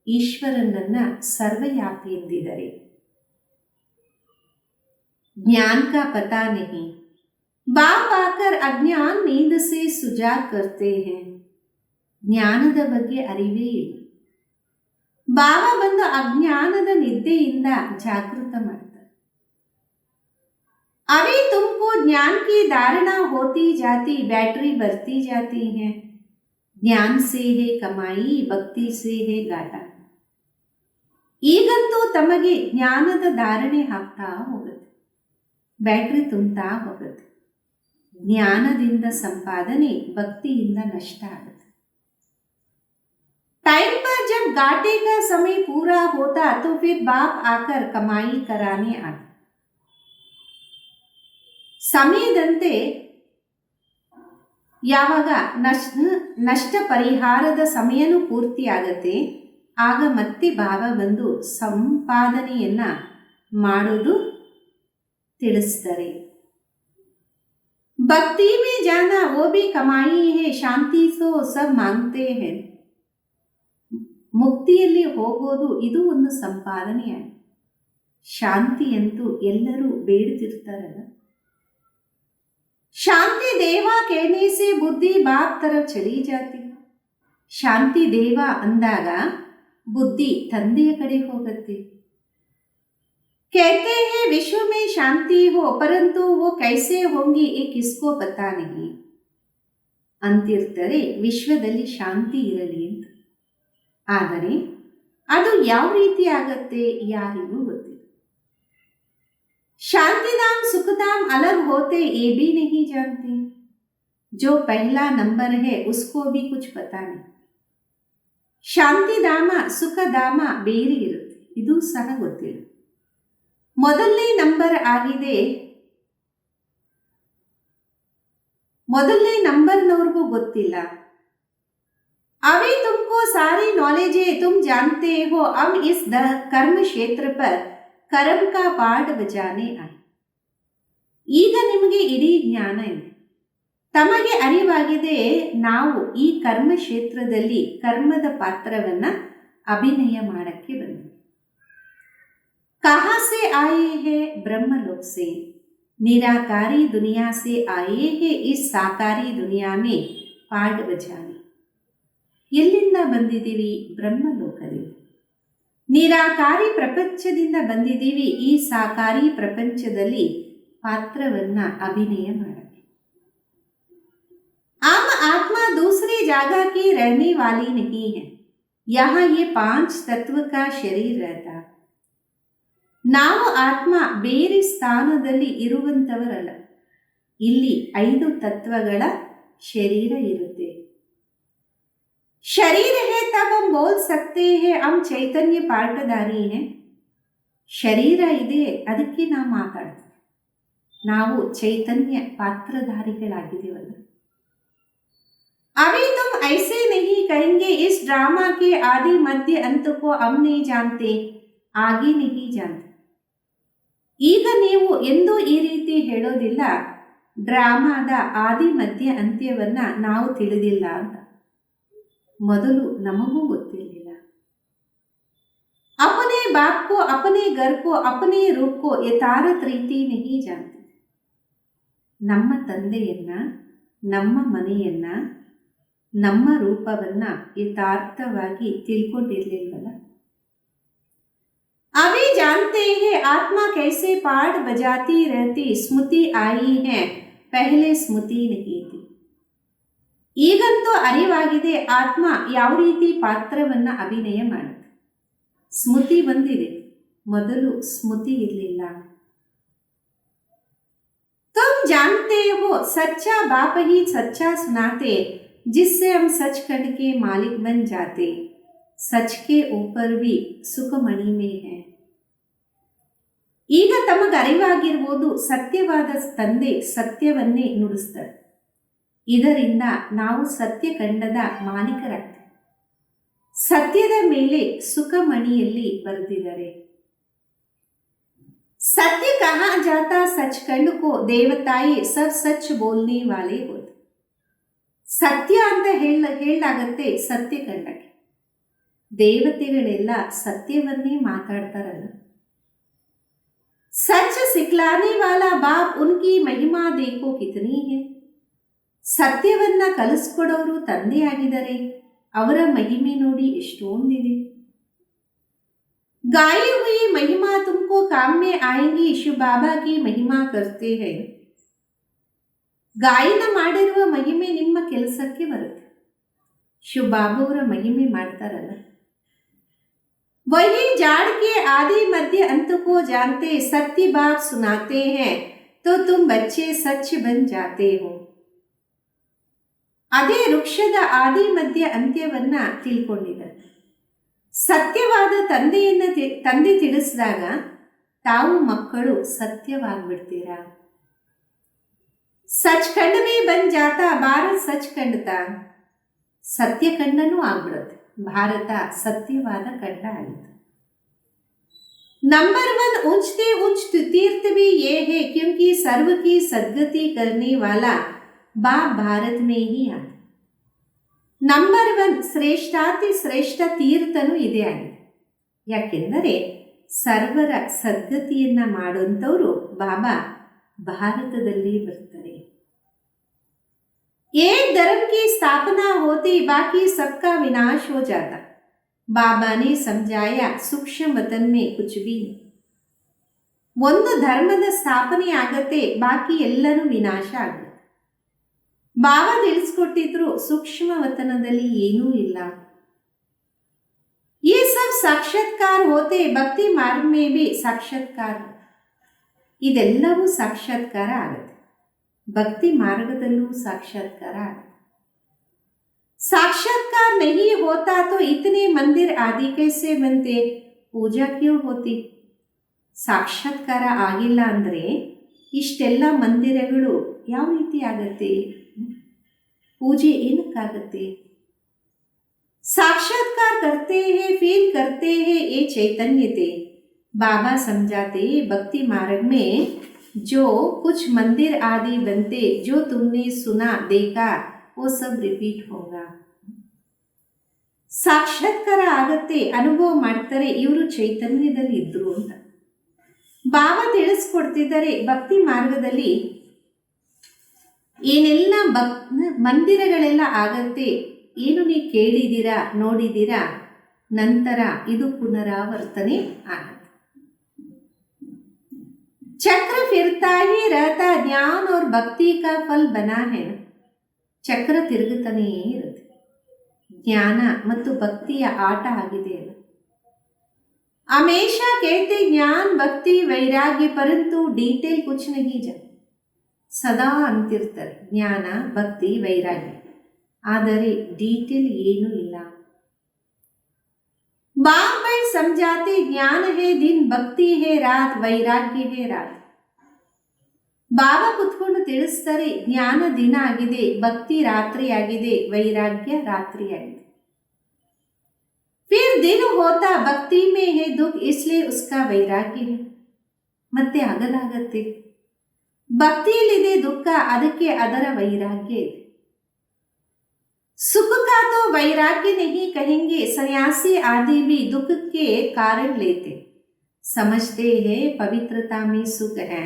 Speaker 1: ಈಶ್ವರನನ್ನ ಸರ್ವವ್ಯಾಪಿ ಎಂದಿದ್ದಾರೆ. ज्ञान का पता नहीं, बाप आकर अज्ञान नींद से सुजा करते हैं. ಜ್ಞಾನದ ಬಗ್ಗೆ ಅರಿವೇ ಇಲ್ಲ, ಬಾಬಾ ಬಂದು ಅಜ್ಞಾನದ ನಿದ್ದೆಯಿಂದ ಜಾಗೃತ ಮಾಡ್ತಾರೆ. अभी तुमको ज्ञान की धारणा होती जाती, बैटरी बढ़ती जाती है. ज्ञान से है कमाई, भक्ति से है घाटा. ಈಗಂತೂ ತಮಗೆ ಜ್ಞಾನದ ಧಾರಣೆ ಆಗ್ತಾ ಹೋಗುತ್ತೆ, ಬ್ಯಾಟ್ರಿ ತುಂಬ್ತಾ ಹೋಗುತ್ತೆ. ಜ್ಞಾನದಿಂದ ಸಂಪಾದನೆ, ಭಕ್ತಿಯಿಂದ ನಷ್ಟ ಆಗುತ್ತೆ. टाइम पर जब घाटे का समय पूरा होता तो फिर बाप आकर कमाई कराने आते. ಸಮಯದಂತೆ ಯಾವಾಗ ನಷ್ಟ ಪರಿಹಾರದ ಸಮಯನೂ ಪೂರ್ತಿಯಾಗತ್ತೆ, ಆಗ ಮತ್ತೆ ಬಾಬಾ ಬಂದು ಸಂಪಾದನೆಯನ್ನ ಮಾಡೋದು ತಿಳಿಸ್ತಾರೆ. ಭಕ್ತಿ ಮೇ ಜಾನಾ ವೋ ಭಿ ಕಮಾಯಿ ಹೈ, ಶಾಂತಿ ಸೋ ಸಬ್ ಮಾಂಗ್ತೆ ಹೈ. ಮುಕ್ತಿಯಲ್ಲಿ ಹೋಗೋದು ಇದು ಒಂದು ಸಂಪಾದನೆಯಾಗಿದೆ. ಶಾಂತಿಯಂತೂ ಎಲ್ಲರೂ ಬೇಡುತ್ತಿರ್ತಾರಲ್ಲ. ಶಾಂತಿ ದೇವ कहने से बुद्धि बाप तरफ चली जाती. ಶಾಂತಿ ದೇವ ಅಂದಾಗ ಬುದ್ಧಿ ತಂದೆಯ ಕಡೆ ಹೋಗುತ್ತೆ. कहते हैं विश्व में शांति हो परंतु वो कैसे होंगी ये किसको पता नहीं ಅಂತಿರ್ತಾರೆ. ವಿಶ್ವದಲ್ಲಿ ಶಾಂತಿ ಇರಲಿ ಅಂತ, ಆದರೆ ಅದು ಯಾವ ರೀತಿ ಆಗತ್ತೆ ಯಾರಿಗೂ ಗೊತ್ತಿಲ್ಲ. शांति धाम सुख धाम अलग होते ये भी नहीं जानते. जो पहला नंबर है उसको भी कुछ पता नहीं. ಶಾಂತಿಧಾಮ ಸುಖಧಾಮ ಬೇರೆ ಇರುತ್ತೆ, ಇದು ಸಹ ಗೊತ್ತಿಲ್ಲ. ಮೊದಲನೇ ನಂಬರ್ ಆಗಿದೆ, ಮೊದಲನೇ ನಂಬರ್ನವ್ರಿಗೂ ಗೊತ್ತಿಲ್ಲ. अभी तुमको सारी नॉलेज है, तुम जानते हो अब इस कर्म क्षेत्र पर ಕರ್ಮ ಕಾ ಪಾಠ ಬಜಾನೆ ಆಯ್. ಈಗ ನಿಮಗೆ ಇಡೀ ಜ್ಞಾನ ಇದೆ, ತಮಗೆ ಅರಿವಾಗಿದೆ ನಾವು ಈ ಕರ್ಮ ಕ್ಷೇತ್ರದಲ್ಲಿ ಕರ್ಮದ ಪಾತ್ರವನ್ನ ಅಭಿನಯ ಮಾಡಕ್ಕೆ ಬಂದಿದೆ. ಕಹಾ ಸೆ ಆಯೇ ಹೇ, ಬ್ರಹ್ಮಲೋಕ್ ಸೆ. ನಿರಾಕಾರಿ ದುನಿಯಾ ಸೆ ಆಯೇ ಹೇ ಇಸ್ ಸಾಕಾರಿ ದುನಿಯಾ ಮೇ ಪಾಠ ಬಜಾನೆ. ಎಲ್ಲಿಂದ ಬಂದಿದ್ದೀವಿ? ಬ್ರಹ್ಮಲೋಕದಿಂದ. ನಿರಾಕಾರಿ ಪ್ರಪಂಚದಿಂದ ಬಂದಿದ್ದೀವಿ, ಈ ಸಾಕಾರಿ ಪ್ರಪಂಚದಲ್ಲಿ ಪಾತ್ರವನ್ನ ಅಭಿನಯ ಮಾಡಕ್ಕೆ. आम आत्मा दूसरी जगह की रहने वाली नहीं है, यहाँ ये 5 तत्व का शरीर रहता. ನಾವು ಆತ್ಮ ಬೇರೆ ಸ್ಥಾನದಲ್ಲಿ ಇರುವಂತವರಲ್ಲ, ಇಲ್ಲಿ 5 ತತ್ವಗಳ ಶರೀರ ಇರುತ್ತೆ. शरीर है तब हम बोल सकते हैं हम चैतन्य पाठधारी हैं. ಶರೀರ ಇದೆ, ಅದಕ್ಕೆ ನಾವು ಮಾತಾಡ್ತೀವಿ, ನಾವು ಚೈತನ್ಯ ಪಾತ್ರಧಾರಿಗಳಾಗಿದ್ದೀವಲ್ಲ. अभी तुम ऐसे नहीं कहेंगे इस ड्रामा के आदि मध्य अंत को हम नहीं जानते, आगे नहीं जानते. ಈಗ ನೀವು ಎಂದೂ ಈ ರೀತಿ ಹೇಳೋದಿಲ್ಲ, ಡ್ರಾಮಾದ ಆದಿ ಮಧ್ಯ ಅಂತ್ಯವನ್ನ ನಾವು ತಿಳಿದಿಲ್ಲ ಅಂತ. ಮೊದಲು ನಮಗೂ ಗೊತ್ತಿರಲಿಲ್ಲ. अपने बाप को, अपने घर को, अपने रूप को यथार्थ ರೀತಿ नहीं जानते. ನಮ್ಮ ತಂದೆಯನ್ನ, ನಮ್ಮ ಮನೆಯನ್ನ, ನಮ್ಮ ರೂಪವನ್ನ ಯಥಾರ್ಥವಾಗಿ ತಿಳ್ಕೊಂಡಿರ್ಲಿಲ್ವಲ್ಲ. अभी जानते हैं आत्मा कैसे पाठ बजाती रहती, स्मृति आई है पहले स्मृति नहीं थी. ಈಗಂತೂ ಅರಿವಾಗಿದೆ ಆತ್ಮ ಯಾವ ರೀತಿ ಪಾತ್ರವನ್ನ ಅಭಿನಯ ಮಾಡುತ್ತೆ. ಸ್ಮೃತಿ ಬಂದಿದೆ, ಮೊದಲು ಸ್ಮೃತಿ ಇರಲಿಲ್ಲ. तुम जानते हो सच्चा बाप ही सच्चा सुनाते, जिससे हम सचखंड के मालिक बन जाते. सच के ऊपर भी सुखमणि में है. ಈಗ ತಮಗೆ ಅರಿವಾಗಿರ್ಬೋದು, ಸತ್ಯವಾದ ತಂದೆ ಸತ್ಯವನ್ನೇ ನುಡಿಸ್ತಾರೆ. ಇದರಿಂದ ನಾವು ಸತ್ಯಖಂಡದ ಮಾಲೀಕರಾಗ್ತೇವೆ. ಸತ್ಯದ ಮೇಲೆ ಸುಖಮಣಿಯಲ್ಲಿ ಬರೆದಿದ್ದಾರೆ. सत्य कहा जाता सचखंड को, देवताएं सब सच बोलने वाले होते. ಸತ್ಯ ಅಂತ ಹೇಳಲಾಗತ್ತೆ ಸತ್ಯಖಂಡಕ್ಕೆ. ದೇವತೆಗಳೆಲ್ಲ ಸತ್ಯವನ್ನೇ ಮಾತಾಡ್ತಾರಲ್ಲ. सच सिखलाने वाला बाप, उनकी महिमा देखो कितनी है. ಸತ್ಯವನ್ನ ಕಲಿಸ್ಕೊಡೋರು ತಂದೆಯಾಗಿದ್ದಾರೆ, ಅವರ ಮಹಿಮೆ ನೋಡಿ ಎಷ್ಟೊಂದಿದೆ. गाई हुई महिमा तुमको काम में आएंगी, शिव बाबा की महिमा करते हैं. ಗಾಯನ ಮಾಡಿರುವ ಮಹಿಮೆ ನಿಮ್ಮ ಕೆಲಸಕ್ಕೆ ಬರುತ್ತೆ. ಶಿವ ಬಾಬಾವರ ಮಹಿಮೆ ಮಾಡ್ತಾರಲ್ಲ. वही जाड़ के आदि मध्य अंत को जानते, सत्य बात सुनाते हैं तो तुम बच्चे सच बन जाते हो. ಅದೇ ವೃಕ್ಷದ ಆದಿ ಮಧ್ಯ ಅಂತ್ಯವನ್ನ ತಿಳ್ಕೊಂಡಿದ್ದಾರೆ. ಸತ್ಯವಾದ ತಂದೆ ತಿಳಿಸಿದಾಗ ತಾವು ಮಕ್ಕಳು ಸತ್ಯವಾಗ್ಬಿಡ್ತೀರಾ. ಸಚ್ ಖಂಡವೇ ಬಂದ್ ಜಾತ ಭಾರತ ಸಚ್ ಖಂಡತ, ಸತ್ಯ ಖಂಡನೂ ಆಗ್ಬಿಡುತ್ತೆ. ಭಾರತ ಸತ್ಯವಾದ ಖಂಡ ಆಯಿತು. नंबर 1 ऊंचते ऊंच तीर्थ भी ये है क्योंकि सर्व की सद्गति करने वाला बाप भारत में ही आता. ನಂಬರ್ 1 ಶ್ರೇಷ್ಠಾತಿ ಶ್ರೇಷ್ಠ ತೀರ್ಥನೂ ಇದೆ ಆಗಿದೆ. ಯಾಕೆಂದರೆ ಸರ್ವರ ಸದ್ಗತಿಯನ್ನ ಮಾಡುವಂಥವರು ಬಾಬಾ ಭಾರತದಲ್ಲಿ ಬರ್ತಾರೆ. एक धर्म की स्थापना होती बाकी सबका विनाश हो जाता. बाबा ने समझाया सूक्ष्म वतन में कुछ भी नहीं. ಒಂದು ಧರ್ಮದ ಸ್ಥಾಪನೆ ಆಗತ್ತೆ, ಬಾಕಿ ಎಲ್ಲನೂ ವಿನಾಶ ಆಗುತ್ತೆ. ಬಾಬಾ ತಿಳಿಸ್ಕೊಟ್ಟಿದ್ರು ಸೂಕ್ಷ್ಮ ವತನದಲ್ಲಿ ಏನೂ ಇಲ್ಲ. ये सब साक्षात्कार होते भक्ति मार्ग में भी साक्षात्कार. ಇದೆಲ್ಲವೂ ಸಾಕ್ಷಾತ್ಕಾರ ಆಗುತ್ತೆ, ಭಕ್ತಿ ಮಾರ್ಗದಲ್ಲೂ ಸಾಕ್ಷಾತ್ಕಾರ ಆಗುತ್ತೆ. साक्षात्कार नहीं होता तो इतने मंदिर आदि कैसे बनते, पूजा क्यों होती. ಸಾಕ್ಷಾತ್ಕಾರ ಆಗಿಲ್ಲ ಅಂದರೆ ಇಷ್ಟೆಲ್ಲ ಮಂದಿರಗಳು ಯಾವ ರೀತಿ ಆಗತ್ತೆ, ಪೂಜೆ ಏನಕ್ಕಾಗತ್ತೆ. साक्षात्कार करते हैं फील करते हैं ये चैतन्य थे. बाबा समझाते भक्ति मार्ग में जो कुछ मंदिर आदि बनते जो तुमने सुना देखा वो सब रिपीट होगा. ಸಾಕ್ಷಾತ್ಕಾರ ಆಗತ್ತೆ, ಅನುಭವ ಮಾಡ್ತಾರೆ, ಇವರು ಚೈತನ್ಯದಲ್ಲಿ ಇದ್ರು ಅಂತ ಬಾಬಾ ತಿಳಿಸ್ಕೊಡ್ತಿದ್ದಾರೆ. ಭಕ್ತಿ ಮಾರ್ಗದಲ್ಲಿ ಏನೆಲ್ಲ ಮಂದಿರಗಳೆಲ್ಲ ಆಗತ್ತೆ, ಏನು ನೀವು ಕೇಳಿದ್ದೀರಾ ನೋಡಿದ್ದೀರಾ, ನಂತರ ಇದು ಪುನರಾವರ್ತನೆ ಆಗತ್ತೆ. ಚಕ್ರ ಫಿರ್ತಾ ಹಿ ರಹತಾ ಜ್ಞಾನ और ಭಕ್ತಿ का फल बना है. ಚಕ್ರ ತಿರುಗುತ್ತಾನೇ ಇರುತ್ತೆ, ಜ್ಞಾನ ಮತ್ತು ಭಕ್ತಿಯ ಆಟ ಆಗಿದೆ ಅಲ್ಲ. ಹಮೇಶಾ कहते ज्ञान भक्ति वैराग्य परंतु डिटेल कुछ नहीं जाने. ಸದಾ ಅಂತಿರ್ತಾರೆ ಜ್ಞಾನ ಭಕ್ತಿ ವೈರಾಗ್ಯ, ಆದರೆ ಡೀಟೇಲ್ ಏನೂ ಇಲ್ಲ. बाप भाई समझाते ज्ञान है दिन भक्ति है रात वैराग्य है रात. ಬಾಬಾ ಕುತ್ಕೊಂಡು ತಿಳಿಸ್ತಾರೆ ಜ್ಞಾನ ದಿನ ಆಗಿದೆ, ಭಕ್ತಿ ರಾತ್ರಿ ಆಗಿದೆ, ವೈರಾಗ್ಯ ರಾತ್ರಿ ಆಗಿದೆ. फिर दिन होता भक्ति में है दुख इसलिए उसका वैराग्य है. ಮತ್ತೆ ಹಗಲಾಗತ್ತೆ, ಭಕ್ತಿಯಲ್ಲಿದೆ ದುಃಖ, ಅದಕ್ಕೆ ಅದರ ವೈರಾಗ್ಯ ಇದೆ. सुख का तो वैराग्य नहीं कहेंगे, सन्यासी आदि भी दुख के कारण लेते, समझते हैं पवित्रता में सुख है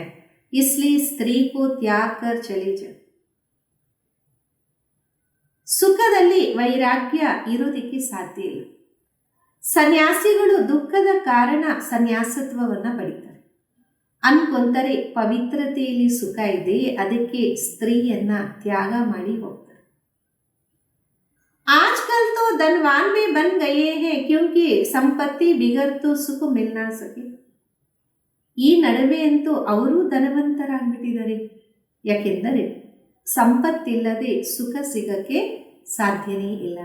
Speaker 1: इसलिए स्त्री को त्याग कर चले जाए. ಸುಖದಲ್ಲಿ ವೈರಾಗ್ಯ ಇರೋದಕ್ಕೆ ಸಾಧ್ಯ ಇಲ್ಲ. ಸನ್ಯಾಸಿಗಳು ದುಃಖದ ಕಾರಣ ಸನ್ಯಾಸತ್ವವನ್ನು ಪಡಿತಾರೆ, ಅನ್ಕೊಂತಾರೆ ಪವಿತ್ರತೆಯಲ್ಲಿ ಸುಖ ಇದೆ, ಅದಕ್ಕೆ ಸ್ತ್ರೀಯನ್ನ ತ್ಯಾಗ ಮಾಡಿ ಹೋಗ್ತಾರೆ. आजकल तो धनवान में बन गए हैं क्योंकि संपत्ति बिगड़ तो सुख मिल ना सके. ಈ ನಡುವೆ ಅಂತೂ ಅವರು ಧನವಂತರಾಗ್ಬಿಟ್ಟಿದ್ದಾರೆ, ಯಾಕೆಂದರೆ ಸಂಪತ್ತಿಲ್ಲದೆ ಸುಖ ಸಿಗಕ್ಕೆ ಸಾಧ್ಯನೇ ಇಲ್ಲ.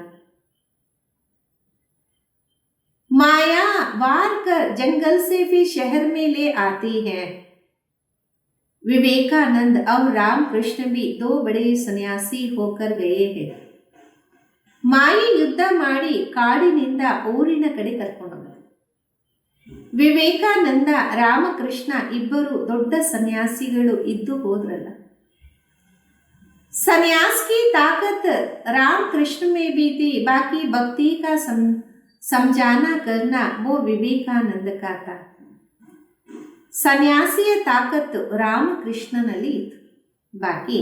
Speaker 1: माया वार कर जंगल से फिर शहर में ले आती है. विवेकानंद और रामकृष्ण भी 2 बड़े सन्यासी होकर गए हैं. ಮಾಯಿ ಯುದ್ಧ ಮಾಡಿ ಕಾಡಿನಿಂದ ಊರಿನ ಕಡೆ ಕರ್ಕೊಂಡೋಗ್ತಾರೆ. ವಿವೇಕಾನಂದ ರಾಮಕೃಷ್ಣ ಇಬ್ಬರು ದೊಡ್ಡ ಸನ್ಯಾಸಿಗಳು ಇದ್ದು ಹೋದ್ರಲ್ಲ. सन्यास की ताकत राम कृष्ण में भी थी, बाकी भक्ति का समझाना करना वो विवेकानंद का था. ಸನ್ಯಾಸಿಯ ತಾಕತ್ತು ರಾಮಕೃಷ್ಣನಲ್ಲಿ ಇತ್ತು, ಬಾಕಿ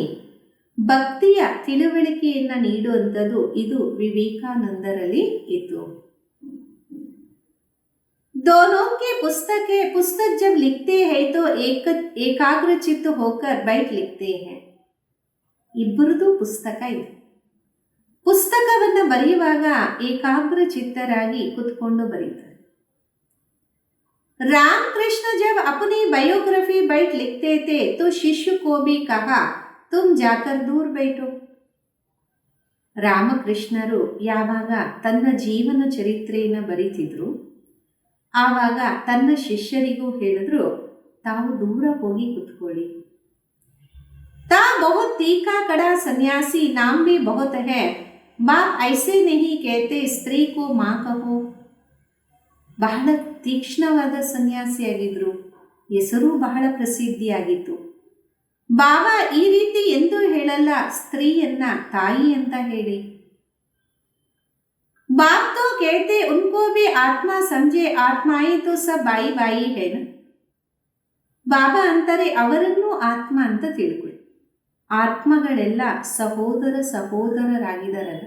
Speaker 1: ಭಕ್ತಿಯ ತಿಳುವಳಿಕೆಯನ್ನು ನೀಡುವಂಥದ್ದು ಇದು ವಿವೇಕಾನಂದರಲ್ಲಿ ಇತ್ತು. दोनों के पुस्तक जब लिखते हैं तो एकाग्रचित्त होकर बैठ लिखते हैं. ಇಬ್ಬರದು ಪುಸ್ತಕ ಇದೆ. ಪುಸ್ತಕವನ್ನು ಬರೆಯುವಾಗ ಏಕಾಗ್ರಚಿತ್ತರಾಗಿ ಕುತ್ಕೊಂಡು ಬರೀತಾರೆ. रामकृष्ण जब अपनी बायोग्राफी बैठ लिखते थे तो शिष्य को भी कहा तुम जाकर दूर बैठो. ರಾಮಕೃಷ್ಣರು ಯಾವಾಗ ತನ್ನ ಜೀವನ ಚರಿತ್ರೆಯನ್ನು ಬರೀತಿದ್ರು, ಆವಾಗ ತನ್ನ ಶಿಷ್ಯರಿಗೂ ಹೇಳಿದ್ರು, ತಾವು ದೂರ ಹೋಗಿ ಕುತ್ಕೊಳ್ಳಿ. ತಾ ಬಹುತ್ ತೀಖಾ ಕಡಾ ಸನ್ಯಾಸಿ ನಾಮ್ ಭಿ ಬಹುತ್ ಹೈ, ಬಾಪ್ ಐಸೆ ನಹಿ ಕೇತೆ ಸ್ತ್ರೀ ಕೋ ಮಾ ಕಹೋ. ಬಹಳ ತೀಕ್ಷ್ಣವಾದ ಸನ್ಯಾಸಿಯಾಗಿದ್ರು, ಹೆಸರು ಬಹಳ ಪ್ರಸಿದ್ಧಿಯಾಗಿತ್ತು. ಬಾಬಾ ಈ ರೀತಿ ಎಂದೂ ಹೇಳಲ್ಲ, ಸ್ತ್ರೀಯನ್ನ ತಾಯಿ ಅಂತ ಹೇಳಿ. ಬಾಪ್ ತೋ ಕೇಳ್ತೆ ಉನ್ಕೋ ಭಿ ಆತ್ಮ ಸಮझे, ಆತ್ಮಾಯಿ ತೋ ಸಬ್ ಬಾಯಿ ಬಾಯಿ ಹೇನ. ಬಾಬಾ ಅಂತಾರೆ, ಅವರನ್ನು ಆತ್ಮ ಅಂತ ತಿಳ್ಕೊಳ್ಳಿ, ಆತ್ಮಗಳೆಲ್ಲ ಸಹೋದರ ಸಹೋದರರಾಗಿದ್ದಾರಲ್ಲ.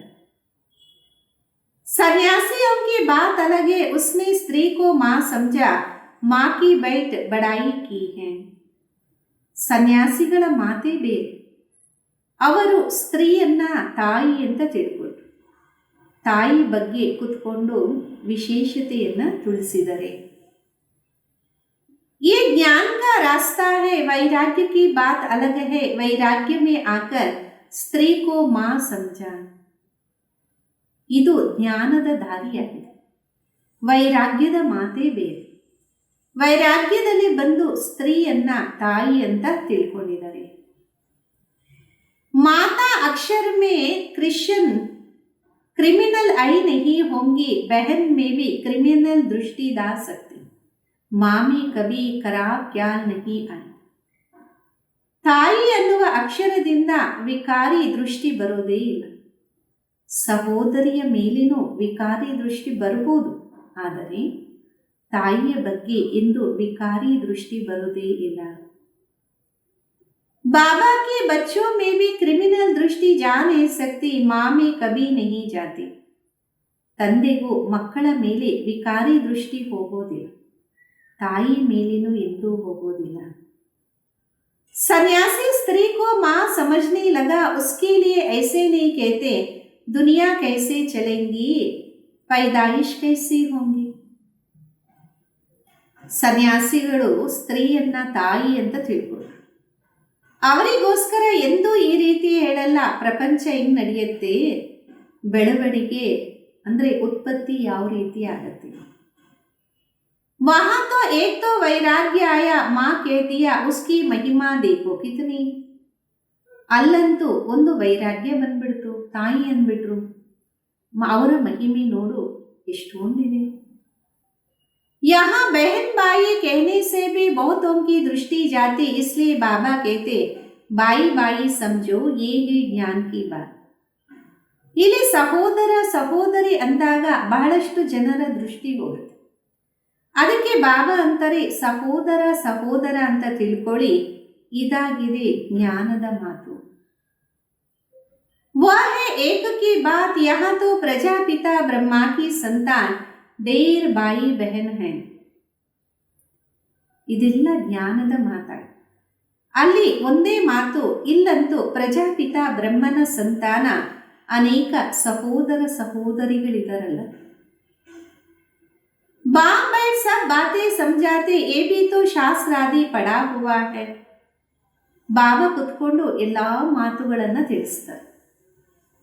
Speaker 1: सन्यासियों की बात अलग है, उसने स्त्री को मां समझा, मां की बैठ बड़ाई की है. ಸನ್ಯಾಸಿಗಳ ಮಾತೇ ಬೇರೆ. ಅವರು ಸ್ತ್ರೀಯನ್ನ ತಾಯಿ ಅಂತ ತಿಳ್ಕೊಂಡ್ರು, ತಾಯಿ ಬಗ್ಗೆ ಕುತ್ಕೊಂಡು ವಿಶೇಷತೆಯನ್ನ ತಿಳಿಸಿದರೆ. ये ज्ञान का रास्ता है, वैराग्य की बात अलग है, वैराग्य में आकर स्त्री को मां समझा. ಇದು ಜ್ಞಾನದ ದಾರಿಯಾಗಿದೆ, ವೈರಾಗ್ಯದ ಮಾತೇ ಬೇರೆ. ವೈರಾಗ್ಯದಲ್ಲಿ ಬಂದು ಸ್ತ್ರೀಯನ್ನ ತಾಯಿ ಅಂತ ತಿಳ್ಕೊಂಡಿದ್ದಾರೆ. ಮಾತಾ ಅಕ್ಷರ ಮೇ ಕ್ರಿಶ್ಚಿಯನ್ ಕ್ರಿಮಿನಲ್ ಐ ನಹಿ ಹೋಂಗಿ, ಬಹನ್ ಮೇ ಭಿ ಕ್ರಿಮಿನಲ್ ದೃಷ್ಟಿ ಡಾಲ್ ಸಕ್ತಿ, ಮಾಮಿ ಕಭಿ ಖರಾಬ್ ಖ್ಯಾಲ್ ನಹಿ ಆಯಿ. ತಾಯಿ ಅನ್ನುವ ಅಕ್ಷರದಿಂದ ವಿಕಾರಿ ದೃಷ್ಟಿ ಬರೋದೇ ಇಲ್ಲ. ಸಹೋದರಿಯ ಮೇಲಿನೂ ವಿಕಾರಿ ದೃಷ್ಟಿ ಬರಬಹುದು, ಆದರೆ ತಾಯಿಯ ಬಗ್ಗೆ ಎಂದು ವಿಕಾರಿ ದೃಷ್ಟಿ ಬರುವುದೇ ಇಲ್ಲ. बाबा के बच्चों में भी क्रिमिनल दृष्टि जा नहीं सकती, माँ में कभी नहीं जाती. ತಂದೆಗೂ ಮಕ್ಕಳ ಮೇಲೆ ವಿಕಾರಿ ದೃಷ್ಟಿ ಹೋಗೋದಿಲ್ಲ, ತಾಯಿ ಮೇಲಿನೂ ಎಂದೂ ಹೋಗೋದಿಲ್ಲ. सन्यासी स्त्री को माँ समझने लगा, उसके लिए ऐसे नहीं कहते दुनिया कैसे चलेंगी, पैदाइश कैसी होंगी. ಸನ್ಯಾಸಿಗಳು ಸ್ತ್ರೀಯನ್ನ ತಾಯಿ ಅಂತ ತಿಳ್ಕೊಂಡ್ರು. ಅವರಿಗೋಸ್ಕರ ಎಂದೂ ಈ ರೀತಿ ಹೇಳಲ್ಲ, ಪ್ರಪಂಚ ಹೆಂಗ್ ನಡೆಯುತ್ತೆ, ಬೆಳವಣಿಗೆ ಅಂದ್ರೆ ಉತ್ಪತ್ತಿ ಯಾವ ರೀತಿ ಆಗತ್ತೆ. वहां तो एक तो वैराग्य आया, माँ कह दिया उसकी महिमा देखो कितनी. ಅಲ್ಲಂತೂ ಒಂದು ವೈರಾಗ್ಯ ಬಂದ್ಬಿಡ್ತು, ತಾಯಿ ಅಂದ್ಬಿಟ್ರು, ಅವರ ಮಹಿಮೆ ನೋಡು ಎಷ್ಟೊಂದಿದೆ. यहाँ बहन भाई कहने से भी बहुतों की दृष्टि जाती, इसलिए बाबा कहते बाई बाई समझो, ये है ज्ञान की बात. ಇಲ್ಲಿ ಸಹೋದರ ಸಹೋದರಿ ಅಂದಾಗ ಬಹಳಷ್ಟು ಜನರ ದೃಷ್ಟಿ ಹೋಗುತ್ತೆ. ಅದಕ್ಕೆ ಬಾಬಾ ಅಂತಾರೆ, ಸಹೋದರ ಸಹೋದರ ಅಂತ ತಿಳ್ಕೊಳ್ಳಿ, ಇದಾಗಿದೆ ಜ್ಞಾನದ ಮಾತು. वह है एक की बात, यहाँ तो प्रजापिता ब्रह्मा की संतान ದೇರ್ ಬಾಯಿ ಬೆಹನ್ ಹೈ. ಇದೆಲ್ಲ ಜ್ಞಾನದ ಮಾತಾಡಿ, ಅಲ್ಲಿ ಒಂದೇ ಮಾತು, ಇಲ್ಲಂತೂ ಪ್ರಜಾಪಿತ ಬ್ರಹ್ಮನ ಸಂತಾನ ಅನೇಕ ಸಹೋದರ ಸಹೋದರಿಗಳಿದಾರಲ್ಲ. बाप बैठ सब बातें समझाते, ये भी तो शास्त्र आदि पढ़ा हुआ है. ಬಾಬಾ ಕುತ್ಕೊಂಡು ಎಲ್ಲಾ ಮಾತುಗಳನ್ನ ತಿಳಿಸ್ತಾರೆ.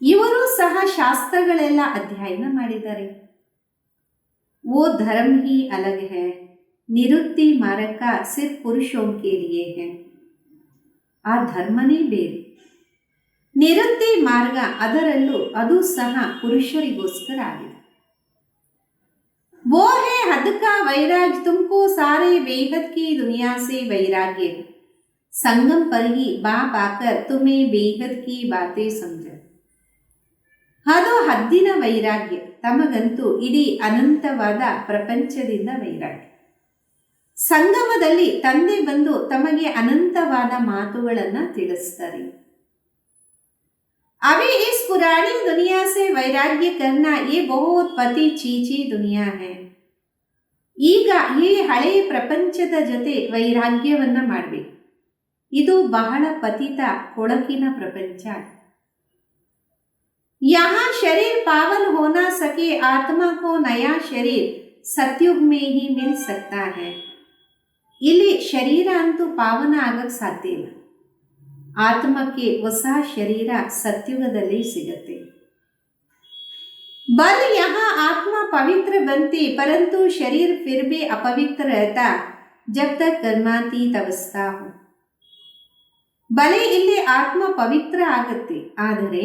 Speaker 1: ಇವರು ಸಹ ಶಾಸ್ತ್ರಗಳೆಲ್ಲ ಅಧ್ಯಯನ ಮಾಡಿದ್ದಾರೆ. वो धर्म ही अलग है, निवृत्ति मार्ग का सिर्फ पुरुषों के लिए है. ಆ ಧರ್ಮನೇ ಬೇರೆ, ನಿವೃತ್ತಿ ಮಾರ್ಗ ಅದರಲ್ಲೂ ಅದು ಸಹ ಪುರುಷರಿಗೋಸ್ಕರ ಆಗಿದೆ. वो है हद का वैराग्य, तुमको सारे बेहद की दुनिया से वैराग्य. संगम पर ही बाप आकर तुम्हें बेहद की बातें समझा. ಅದು ಹದ್ದಿನ ವೈರಾಗ್ಯ, ತಮಗಂತೂ ಇಡೀ ಅನಂತವಾದ ಪ್ರಪಂಚದಿಂದ ವೈರಾಗ್ಯ. ಸಂಗಮದಲ್ಲಿ ತಂದೆ ಬಂದು ತಮಗೆ ಅನಂತವಾದ ಮಾತುಗಳನ್ನ ತಿಳಿಸ್ತಾರೆ. अभी इस पुरानी दुनिया से वैराग्य करना ये बहुत पति चीची दुनिया है. ಈಗ ಈ ಹಳೆ ಪ್ರಪಂಚದ ಜೊತೆ ವೈರಾಗ್ಯವನ್ನ ಮಾಡಬೇಕು. ಇದು ಬಹಳ ಪತಿತ ಕೊಳಕಿನ ಪ್ರಪಂಚ. यहाँ शरीर पावन होना सके, आत्मा को नया शरीर सतयुग में ही मिल सकता है. ಇಲ್ಲಿ ಶರೀರ ಅಂತೂ ಪಾವನ ಆಗಕ್ಕೆ ಸಾಧ್ಯ ಇಲ್ಲ, ಆತ್ಮಕ್ಕೆ ಹೊಸ ಶರೀರ ಸತ್ಯುಗದಲ್ಲಿ ಸಿಗತ್ತೆ. बल यहाँ आत्मा पवित्र बनती, परंतु शरीर फिर भी अपवित्र रहता जब तक कर्मातीत अवस्था हो. ಬಲೆ ಇಲ್ಲಿ ಆತ್ಮ ಪವಿತ್ರ ಆಗತ್ತೆ, ಆದರೆ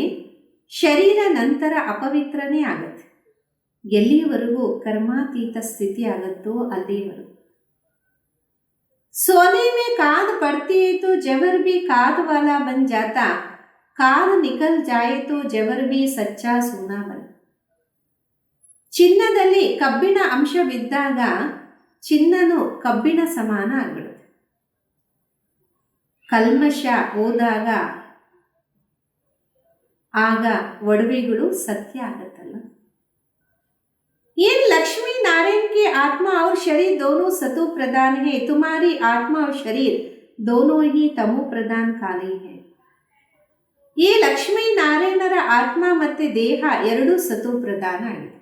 Speaker 1: ಶರೀರ ನಂತರ ಅಪವಿತ್ರನೇ ಆಗತ್ತೆ. ಎಲ್ಲಿಯವರೆಗೂ ಕರ್ಮಾತೀತ ಸ್ಥಿತಿ ಆಗತ್ತೋ ಅಲ್ಲಿಯವರೆಗೂ. सोने में खाद पड़ती है तो जवर भी खाद वाला बन जाता, खाद निकल जाए तो जवर भी सच्चा सोना बन. ಚಿನ್ನದಲ್ಲಿ ಕಬ್ಬಿಣ ಅಂಶವಿದ್ದಾಗ ಚಿನ್ನನು ಕಬ್ಬಿಣ ಸಮಾನ ಆಗ್ಬಿಡುತ್ತೆ. ಕಲ್ಮಶ ಹೋದಾಗ ಆಗ ಒಡವೆಗಳು ಸತ್ಯ ಆಗತ್ತಲ್ಲ. इन लक्ष्मी नारायण के आत्मा और शरीर दोनों सतो प्रधान है, तुम्हारी आत्मा और शरीर दोनों ही तमो प्रधान काले है. ಈ ಲಕ್ಷ್ಮೀ ನಾರಾಯಣರ ಆತ್ಮ ಮತ್ತು ದೇಹ ಎರಡೂ ಸತೋ ಪ್ರಧಾನ ಆಗಿದೆ.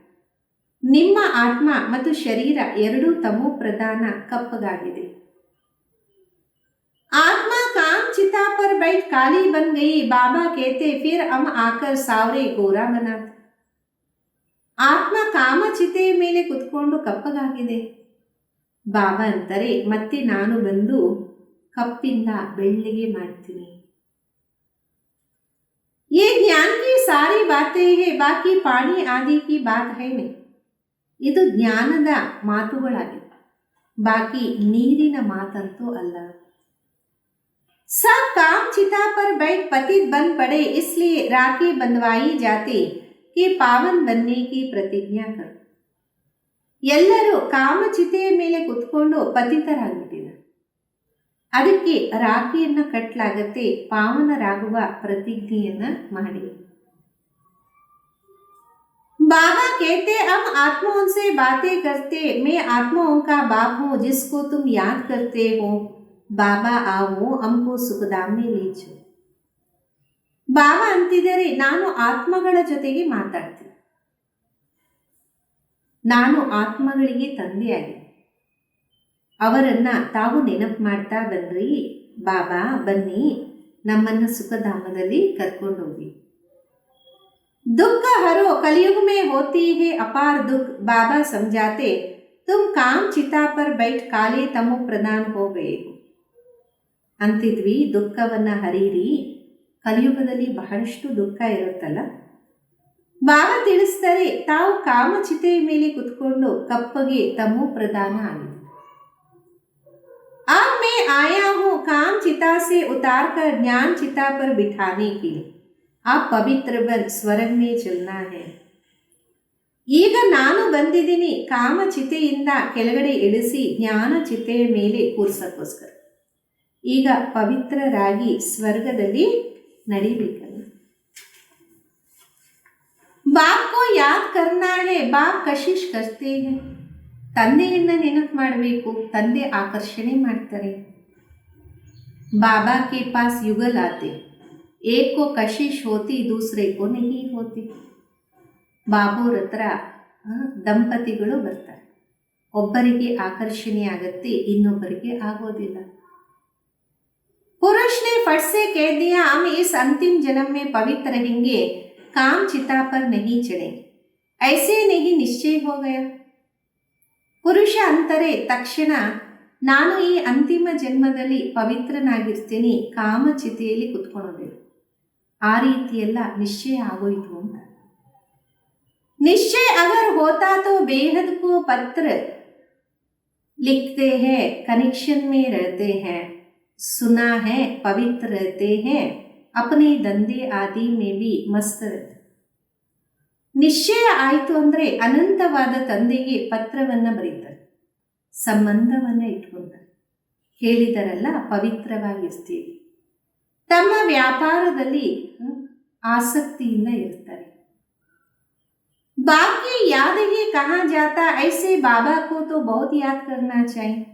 Speaker 1: ನಿಮ್ಮ ಆತ್ಮ ಮತ್ತು ಶರೀರ ಎರಡೂ ತಮೋ ಪ್ರಧಾನ ಕಪ್ಪಗಾಗಿದೆ. आत्मा काम चिता पर बैठ काली बन गई, बाबा कहते फिर हम आकर सावरे गोरा बनाते. ಆತ್ಮ ಕಾಮಚಿತೆಯ ಮೇಲೆ ಕುತ್ಕೊಂಡು ಕಪ್ಪಗಾಗಿದೆ. ಬಾಬಾ ಅಂತಾರೆ ಮತ್ತೆ ನಾನು ಬಂದು ಕಪ್ಪಿಂದ ಬೆಳ್ಳಿಗೆ ಮಾಡ್ತೀನಿ. ये ज्ञान की सारी बातें है, बाकी पानी आदि की बात है नहीं. ಇದು ಜ್ಞಾನದ ಮಾತುಗಳಾಗಿದೆ, ಬಾಕಿ ನೀರಿನ ಮಾತಂತೂ ಅಲ್ಲ. सब काम चिता पर बैठ पतित बन पड़े, इसलिए राखी बंधवाई जाती कि पावन बनने की प्रतिज्ञा कर. ಎಲ್ಲರೂ ಕಾಮಚಿತೆಯ ಮೇಲೆ ಕುತ್ಕೊಂಡು ಪತಿತರಾಗ್ಬಿಟ್ಟಿದ್ದಾರೆ. ಅದಕ್ಕೆ ರಾಖಿಯನ್ನ ಕಟ್ಟಲಾಗತ್ತೆ, ಪಾವನರಾಗುವ ಪ್ರತಿಜ್ಞೆಯನ್ನ ಮಾಡಿ. बाबा कहते हम आत्माओं से बातें करते, मैं आत्माओं का बाप हूँ जिसको तुम याद करते हो. बाबा आओ हमको सुखधाम में ले चलो. ಬಾಬಾ ಅಂತಿದ್ದಾರೆ ನಾನು ಆತ್ಮಗಳ ಜೊತೆಗೆ ಮಾತಾಡ್ತೀನಿ, ನಾನು ಆತ್ಮಗಳಿಗೆ ತಂದೆಯಾಗಿದೆ. ಅವರನ್ನ ತಾವು ನೆನಪು ಮಾಡ್ತಾ ಬನ್ರಿ, ಬಾಬಾ ಬನ್ನಿ ನಮ್ಮನ್ನ ಸುಖಧಾಮದಲ್ಲಿ ಕರ್ಕೊಂಡು ಹೋಗಿ. दुख हरो कलयुग में होती है अपार दुख, बाबा समझाते तुम काम चिता पर बैठ काले तमो प्रधान हो गए हो. ಅಂತಿದ್ವಿ ದುಃಖವನ್ನ ಹರೀರಿ, ಕಲಿಯುಗದಲ್ಲಿ ಬಹಳಷ್ಟು ದುಃಖ ಇರುತ್ತಲ್ಲ. ಬಾಬಾ ತಿಳಿಸ್ತಾರೆ ತಾವು ಕಾಮಚಿತೆಯ ಮೇಲೆ ಕುತ್ಕೊಂಡು ಕಪ್ಪಗೆ ತಮೋ ಪ್ರಧಾನ ಆಗಿದೆ. अब मैं आया हूँ काम चिता से उतार कर ज्ञान चिता पर बिठाने के लिए, आप पवित्र बन ಸ್ವರ್ಗ में चलना है. ಈಗ ನಾನು ಬಂದಿದ್ದೀನಿ ಕಾಮಚಿತೆಯಿಂದ ಕೆಳಗಡೆ ಇಳಿಸಿ ಜ್ಞಾನ ಚಿತೆಯ ಮೇಲೆ ಕೂರಿಸೋಕ್ಕೋಸ್ಕರ. ಈಗ ಪವಿತ್ರರಾಗಿ ಸ್ವರ್ಗದಲ್ಲಿ ನಡಿಬೇಕಲ್ಲ. बाप को याद करना है, बाप कशिश करते हैं. ತಂದೆಯನ್ನ ನೆನಪು ಮಾಡಬೇಕು, ತಂದೆ ಆಕರ್ಷಣೆ ಮಾಡ್ತಾರೆ. बाबा के पास युगल आते, एक को कशिश होती दूसरे को नहीं होती. ಬಾಬೋರ ಹತ್ರ ದಂಪತಿಗಳು ಬರ್ತಾರೆ, ಒಬ್ಬರಿಗೆ ಆಕರ್ಷಣೆ ಆಗತ್ತೆ, ಇನ್ನೊಬ್ಬರಿಗೆ ಆಗೋದಿಲ್ಲ. पुरुष ने फट से कह दिया हम इस अंतिम जन्म में पवित्र रहेंगे, काम चिता पर नहीं चढ़ेंगे, ऐसे नहीं निश्चय हो गया. ಪುರುಷ ಅಂತಾರೆ ತಕ್ಷಣ ನಾನು ಈ ಅಂತಿಮ ಜನ್ಮದಲ್ಲಿ ಪವಿತ್ರನಾಗಿರ್ತೀನಿ, ಕಾಮಚಿತೆಯಲ್ಲಿ ಕುತ್ಕೊಳ್ಳೋದಿಲ್ಲ. ಆ ರೀತಿಯೆಲ್ಲ ನಿಶ್ಚಯ ಆಗೋಯ್ತು ಅಂತ. निश्चय अगर होता तो बेहद को पत्र लिखते हैं, कनेक्शन में रहते हैं, सुना है पवित्र रहते हैं, अपने धंधे आदि में भी मस्त रहते. ನಿಶ್ಚಯ ಆಯಿತು ಅಂದರೆ ಅನಂತವಾದ ತಂದೆಗೆ ಪತ್ರವನ್ನ ಬರೀತಾರೆ, ಸಂಬಂಧವನ್ನ ಇಟ್ಕೊಂತಾರೆ. ಹೇಳಿದರಲ್ಲ ಪವಿತ್ರವಾಗಿರ್ತೀವಿ. ತಮ್ಮ ವ್ಯಾಪಾರದಲ್ಲಿ ಆಸಕ್ತಿಯಿಂದ ಇರ್ತಾರೆ. बाकी याद ही कहाँ जाता, ऐसे बाबा को तो बहुत याद करना चाहिए.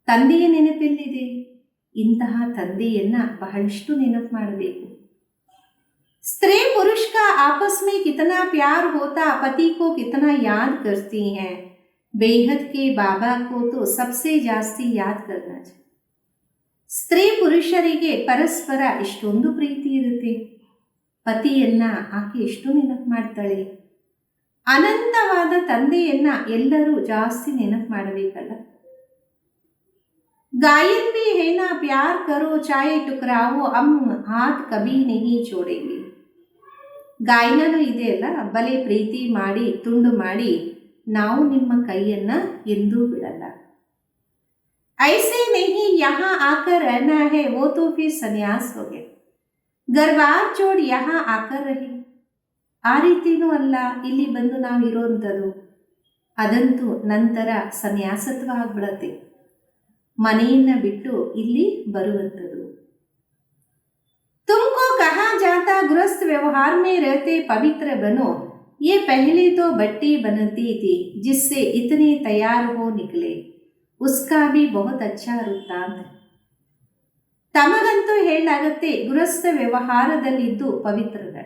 Speaker 1: ತಂದೆಯ ನೆನಪೆಲ್ಲಿದೆ? ಇಂತಹ ತಂದೆಯನ್ನ ಬಹಳಷ್ಟು ನೆನಪು ಮಾಡಬೇಕು. स्त्री पुरुष का आपस में कितना प्यार होता, पति को कितना याद करती हैं. बेहद के बाबा को तो सबसे ಜಾಸ್ತಿ याद करना चाहिए. ಸ್ತ್ರೀ ಪುರುಷರಿಗೆ ಪರಸ್ಪರ ಇಷ್ಟೊಂದು ಪ್ರೀತಿ ಇರುತ್ತೆ. ಪತಿಯನ್ನ ಆಕೆ ಎಷ್ಟು ನೆನಪು ಮಾಡ್ತಾಳೆ. ಅನಂತವಾದ ತಂದೆಯನ್ನ ಎಲ್ಲರೂ ಜಾಸ್ತಿ ನೆನಪು ಮಾಡಬೇಕಲ್ಲ. गायन भी है ना, प्यार करो चाहे टुकराओ हम हाथ कभी नहीं छोड़ेंगे. ಗಾಯನನೂ ಇದೆ ಅಲ್ಲ, ಬಲೆ ಪ್ರೀತಿ ಮಾಡಿ ತುಂಡು ಮಾಡಿ ನಾವು ನಿಮ್ಮ ಕೈಯನ್ನ ಎಂದೂ ಬಿಡಲ್ಲ. ऐसे नहीं यहाँ आकर रहना है, वो तो फिर सन्यास हो गया. ಗರ್ವಾರ್ ಚೋಡ್ यहाँ आकर रहे. ಆ ರೀತಿನೂ ಅಲ್ಲ, ಇಲ್ಲಿ ಬಂದು ನಾವು ಇರೋಂಥದ್ದು, ಅದಂತೂ ನಂತರ ಸನ್ಯಾಸತ್ವ ಆಗ್ಬಿಡತ್ತೆ. ಮನೆಯನ್ನ ಬಿಟ್ಟು ಇಲ್ಲಿ ಬರುವಂಥದ್ದು. तुमको कहा जाता गृहस्थ व्यवहार में रहते पवित्र बनो, ये पहले तो बट्टी बनती थी जिससे इतने तैयार हो निकले, उसका भी बहुत अच्छा वृत्तांत. ತಮಗಂತೂ ಹೇಳಲಾಗತ್ತೆ, ಗೃಹಸ್ಥ ವ್ಯವಹಾರದಲ್ಲಿದ್ದು ಪವಿತ್ರಗಳು.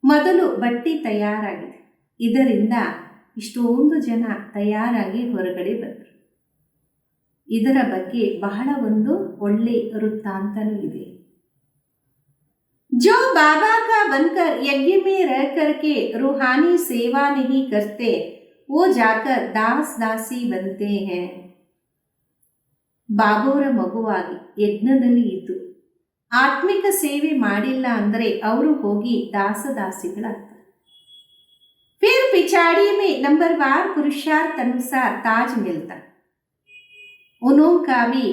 Speaker 1: ಮೊದಲು ಬಟ್ಟಿ ತಯಾರಾಗಿದೆ, ಇದರಿಂದ ಇಷ್ಟೊಂದು ಜನ ತಯಾರಾಗಿ ಹೊರಗಡೆ ಬಂದರು. ಇದರ ಬಗ್ಗೆ ಬಹಳ ಒಂದು ಒಳ್ಳೆ ವೃತ್ತಾಂತನೂ ಇದೆ. जो बाबा का बनकर यज्ञ में रह करके रूहानी सेवा नहीं करते, वो जाकर दास दासी बनते हैं. ಬಾಬೋರ ಮಗುವಾಗಿ ಯಜ್ಞದಲ್ಲಿ ಇದ್ದು ಆತ್ಮಿಕ ಸೇವೆ ಮಾಡಿಲ್ಲ ಅಂದರೆ ಅವರು ಹೋಗಿ ದಾಸದಾಸಿಗಳಾಗ್ತಾರೆ. फिर पिछाड़ी में नंबरवार पुरुषार्थ अनुसार ताज मिलता, उन्हों का भी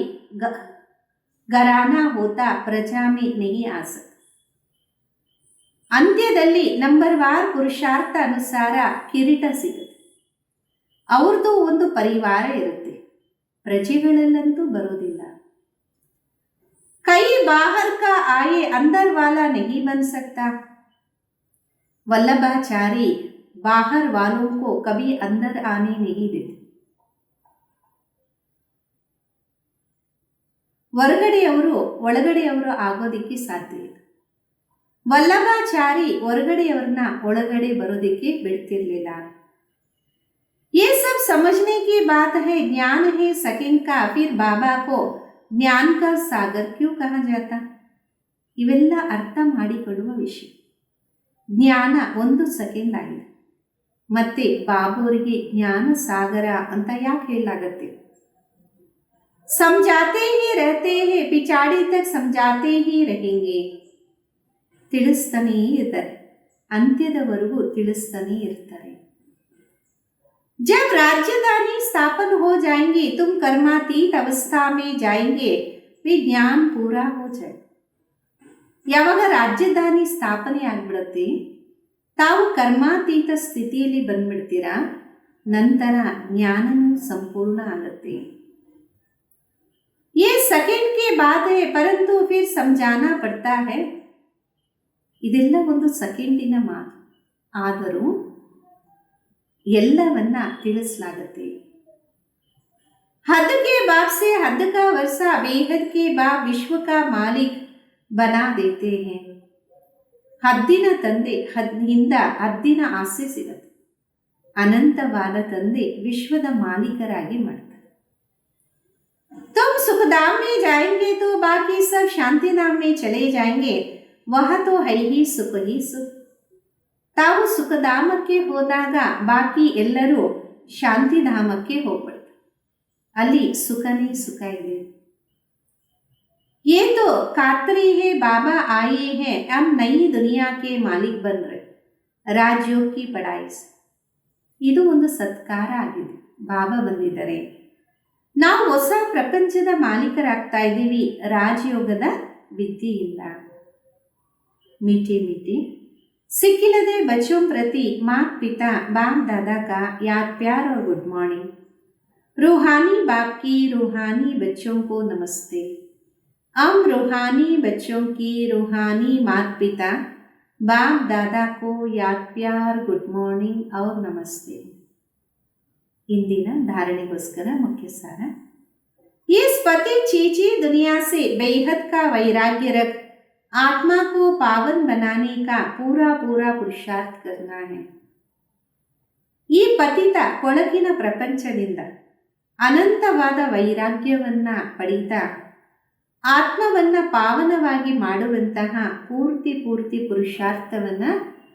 Speaker 1: घराना होता, प्रजा में नहीं आ सकता. ಅಂತ್ಯದಲ್ಲಿ ನಂಬರ್ವಾರ್ ಪುರುಷಾರ್ಥ ಅನುಸಾರ ಕಿರೀಟ ಸಿಗುತ್ತೆ, ಅವ್ರದ್ದು ಒಂದು ಪರಿವಾರ ಇರುತ್ತೆ, ಪ್ರಜೆಗಳಲ್ಲಂತೂ ಬರೋದಿಲ್ಲ. ಕೈ ಬಾಹರ್ ಕಾ ಆಯೆ ಅಂದರ್ ವಾಲಾ ನಹಿ ಬನ್ ಸಕ್ತಾ. ವಲ್ಲಭಾಚಾರಿ ಬಾಹರ್ ವಾಲೋಂ ಕೋ ಕಭಿ ಅಂದರ್ ಆನೆ ನಹಿ ದೇತೆ. ಹೊರಗಡೆಯವರು ಒಳಗಡೆಯವರು ಆಗೋದಿಕ್ಕೆ ಸಾಧ್ಯ ಇಲ್ಲ. ವಲ್ಲಭಾಚಾರಿ ಹೊರಗಡೆಯವ್ರನ್ನ ಒಳಗಡೆ ಬರೋದಿಕ್ಕೆ ಬಿಡ್ತಿರ್ಲಿಲ್ಲ. ये सब समझने की बात है, ज्ञान है सेकंड का, फिर बाबा को ज्ञान का सागर क्यों कहा जाता. ಇವೆಲ್ಲ ಅರ್ಥ ಮಾಡಿಕೊಳ್ಳುವ ವಿಷಯ. ಜ್ಞಾನ ಒಂದು ಸೆಕೆಂಡ್ ಆಗಿದೆ, ಮತ್ತೆ ಬಾಬೋರಿಗೆ ಜ್ಞಾನ ಸಾಗರ ಅಂತ ಯಾಕೆ ಹೇಳಲಾಗತ್ತೆ. समझाते ही रहते हैं, पिछाड़ी तक समझाते ही रहेंगे. ತಿಳಿಸ್ತಾನೇ ಇರ್ತಾರೆ, ಅಂತ್ಯದವರೆಗೂ ತಿಳಿಸ್ತಾನೇ ಇರ್ತಾರೆ. जब राजधानी स्थापन हो जाएंगे, तुम कर्मातीत अवस्था में जाएंगे, वे ज्ञान पूरा हो जाए. ಯಾವಾಗ ರಾಜಧಾನಿ ಸ್ಥಾಪನೆ ಆಗ್ಬಿಡುತ್ತೆ, ತಾವು ಕರ್ಮಾತೀತ ಸ್ಥಿತಿಯಲ್ಲಿ ಬಂದ್ಬಿಡ್ತೀರಾ, ನಂತರ ಜ್ಞಾನನೂ ಸಂಪೂರ್ಣ ಆಗುತ್ತೆ. ये सेकंड के बाद है, परंतु फिर समझाना पड़ता है. ಇದೆಲ್ಲ ಒಂದು ಸೆಕೆಂಡಿನ ಮಾತು, ಆದರೂ ಎಲ್ಲವನ್ನ ತಿಳಿಸಲಾಗುತ್ತೆ. हद के बाप से हद का वर्षा, बेहद के बाप विश्व का मालिक बना देते हैं. ಹದ್ದಿನ ತಂದೆ ಹಿಂದ ಹದ್ದಿನ ಆಸೆ ಸಿಗತ್ತೆ, ಅನಂತವಾದ ತಂದೆ ವಿಶ್ವದ ಮಾಲೀಕರಾಗಿ ಮಾಡ್ತಾರೆ. तुम सुखधाम में जाएंगे तो बाकी सब शांति धाम में चले जाएंगे, वह तो है ही सुख ही सुख. ತಾವು ಸುಖಧಾಮಕ್ಕೆ ಹೋದಾಗ ಬಾಕಿ ಎಲ್ಲರೂ ಶಾಂತಿಧಾಮಕ್ಕೆ ಹೋಗ್ಬಿಡ್ತಾರೆ, ಅಲ್ಲಿ ಸುಖನೇ ಸುಖ ಇದೆ. ये तो कातरी है, बाबा आए हैं, हम नई दुनिया के मालिक बन रहे, राजयोग की पढ़ाई से. ಇದು ಒಂದು ಸತ್ಕಾರ ಆಗಿದೆ. ಬಾಬಾ ಬಂದಿದ್ದಾರೆ, ನಾವು ಹೊಸ ಪ್ರಪಂಚದ ಮಾಲೀಕರಾಗ್ತಾ ಇದ್ದೀವಿ ರಾಜಯೋಗದ ವಿದ್ಯೆಯಿಂದ. मीठे मीठे सिक्किलदे बच्चों प्रति माता पिता बाप दादा का याद प्यार और गुड मॉर्निंग. रूहानी बाप की रूहानी बच्चों को नमस्ते. हम रूहानी बच्चों की रूहानी माता पिता बाप दादा को याद प्यार गुड मॉर्निंग और नमस्ते. इंदिನ ಧಾರಣೆಗೋಸ್ಕರ ಮುಖ್ಯ ಸಾರ. इस पति चीची दुनिया से बेहद का वैराग्य रख आत्मा को पावन बनाने का पूरा पूरा पुरुषार्थ करना है. ಈ ಪತಿತ ಕೊಳಕಿನ ಪ್ರಪಂಚದಿಂದ ಅನಂತವಾದ ವೈರಾಗ್ಯವನ್ನ ಪಡೀತಾ ಆತ್ಮವನ್ನು ಪಾವನವಾಗಿ ಮಾಡುವಂತಹ ಪೂರ್ತಿ ಪುರುಷಾರ್ಥವನ್ನು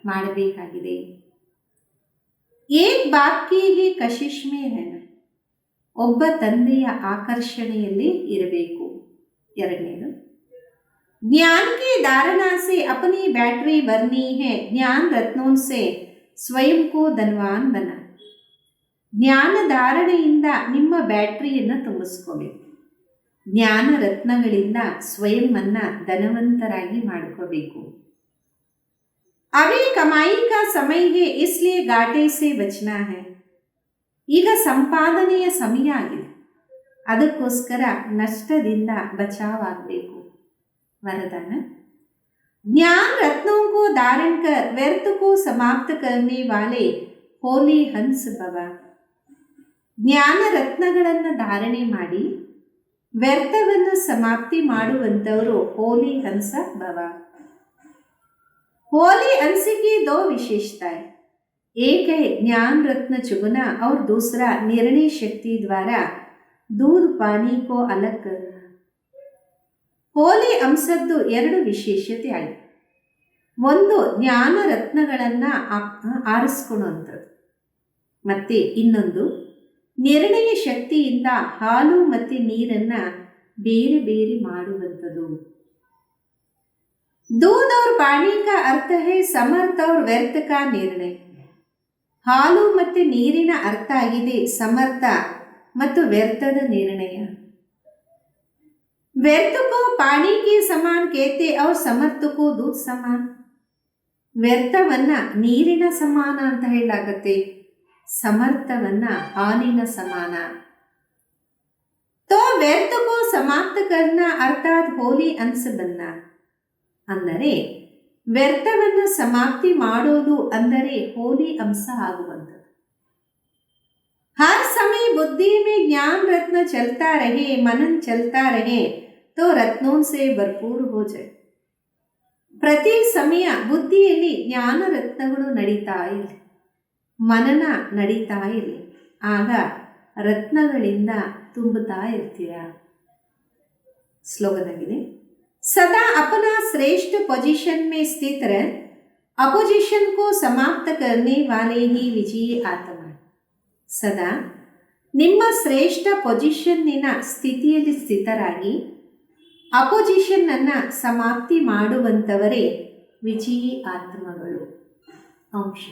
Speaker 1: ಮಾಡಬೇಕಾಗಿದೆ. ಏಕ್ ಬಾಪ್ ಕಿ ಹಿ ಕಶಿಶ್ ಮೇ ಹೈನ, ಒಬ್ಬ ತಂದೆಯ ಆಕರ್ಷಣೆಯಲ್ಲಿ ಇರಬೇಕು. ಎರಡನೇದು, ज्ञान की धारणा से अपनी बैटरी भरनी है, ज्ञान रत्नों से स्वयं को धनवान बना. ಜ್ಞಾನ ಧಾರಣೆಯಿಂದ ನಿಮ್ಮ ಬ್ಯಾಟ್ರಿಯನ್ನು ತುಂಬಿಸ್ಕೋಬೇಕು. ಜ್ಞಾನ ರತ್ನಗಳಿಂದ ಸ್ವಯಂವನ್ನ ಧನವಂತರಾಗಿ ಮಾಡ್ಕೋಬೇಕು. ಅಭಿ ಕಮಾಯಿ ಕಾ ಸಮಯ ಹೈ, ಇಸ್ಲಿಯೇ ಘಾಟೆ ಸೆ ಬಚನಾ ಹೈ. ಈಗ ಸಂಪಾದನೆಯ ಸಮಯ ಆಗಿದೆ, ಅದಕ್ಕೋಸ್ಕರ ನಷ್ಟದಿಂದ ಬಚಾವಾಗಬೇಕು. वरदान, ज्ञान रत्नों को धारण कर व्यर्थ को समाप्त करने वाले ಹೋಲಿ ಹಂಸ ಭವ. ಜ್ಞಾನ ರತ್ನಗಳನ್ನು ಧಾರಣೆ ಮಾಡಿ ವ್ಯರ್ಥವನ್ನು ಸಮಾಪ್ತಿ ಮಾಡುವಂಥವರು ಹೋಲಿ ಹಂಸ ಭವ. होली हंस की दो विशेषताएं, एक है ज्ञान रत्न चुगना और दूसरा निर्णय शक्ति द्वारा दूध पानी को अलग करना. ಹೋಲಿ ಅಂಶದ್ದು ಎರಡು ವಿಶೇಷತೆ ಆಗಿದೆ. ಒಂದು ಜ್ಞಾನ ರತ್ನಗಳನ್ನು ಆರಿಸ್ಕೊಳ್ಳುವಂಥದ್ದು, ಮತ್ತು ಇನ್ನೊಂದು ನಿರ್ಣಯ ಶಕ್ತಿಯಿಂದ ಹಾಲು ಮತ್ತು ನೀರನ್ನು ಬೇರೆ ಬೇರೆ ಮಾಡುವಂಥದ್ದು. दूध और पानी का अर्थ है समर्थ और व्यर्थ का निर्णय. ಹಾಲು ಮತ್ತು ನೀರಿನ ಅರ್ಥ ಆಗಿದೆ ಸಮರ್ಥ ಮತ್ತು ವ್ಯರ್ಥದ ನಿರ್ಣಯ. व्यर्थ को पानी के समान कहते और समर्थ को दूध समान. ವ್ಯರ್ಥವನ್ನ ನೀರಿನ ಸಮಾನ ಅಂತ ಹೇಳಲಾಗತ್ತೆ, ಸಮರ್ಥವನ್ನ ಹಾಲಿನ ಸಮಾನ. तो व्यर्थ को समाप्त करना अर्थात होली अंश बनना. ಅಂದರೆ ವ್ಯರ್ಥವನ್ನು ಸಮಾಪ್ತಿ ಮಾಡೋದು ಅಂದರೆ ಹೋಲಿ ಅಂಶ ಆಗುವಂಥದ್ದು. हर समय बुद्धि में ज्ञान रत्न चलता रहे, मनन चलता रहे तो रत्नों से भरपूर हो जाए. ಪ್ರತಿ ಸಮಯ ಬುದ್ಧಿಯಲ್ಲಿ ಜ್ಞಾನ ರತ್ನಗಳು ನಡೀತಾ ಇರಲಿ, ಮನನ ನಡೀತಾ ಇರಲಿ, ಆಗ ರತ್ನಗಳಿಂದ ತುಂಬುತ್ತಾ ಇರ್ತೀರ. ಸ್ಲೋಗನ್ सदा अपना श्रेष्ठ पोजीशन में स्थित रह, अपोजिशन को समाप्त करने वाले ही विजयी आत्मा. ಸದಾ ನಿಮ್ಮ ಶ್ರೇಷ್ಠ ಪೊಸಿಷನ್ನಿನ ಸ್ಥಿತಿಯಲ್ಲಿ ಸ್ಥಿತರಾಗಿ ಅಪೋಸಿಷನ್ನನ್ನು ಸಮಾಪ್ತಿ ಮಾಡುವಂಥವರೇ ವಿಜಯೀ ಆತ್ಮಗಳು. ಅಂಶ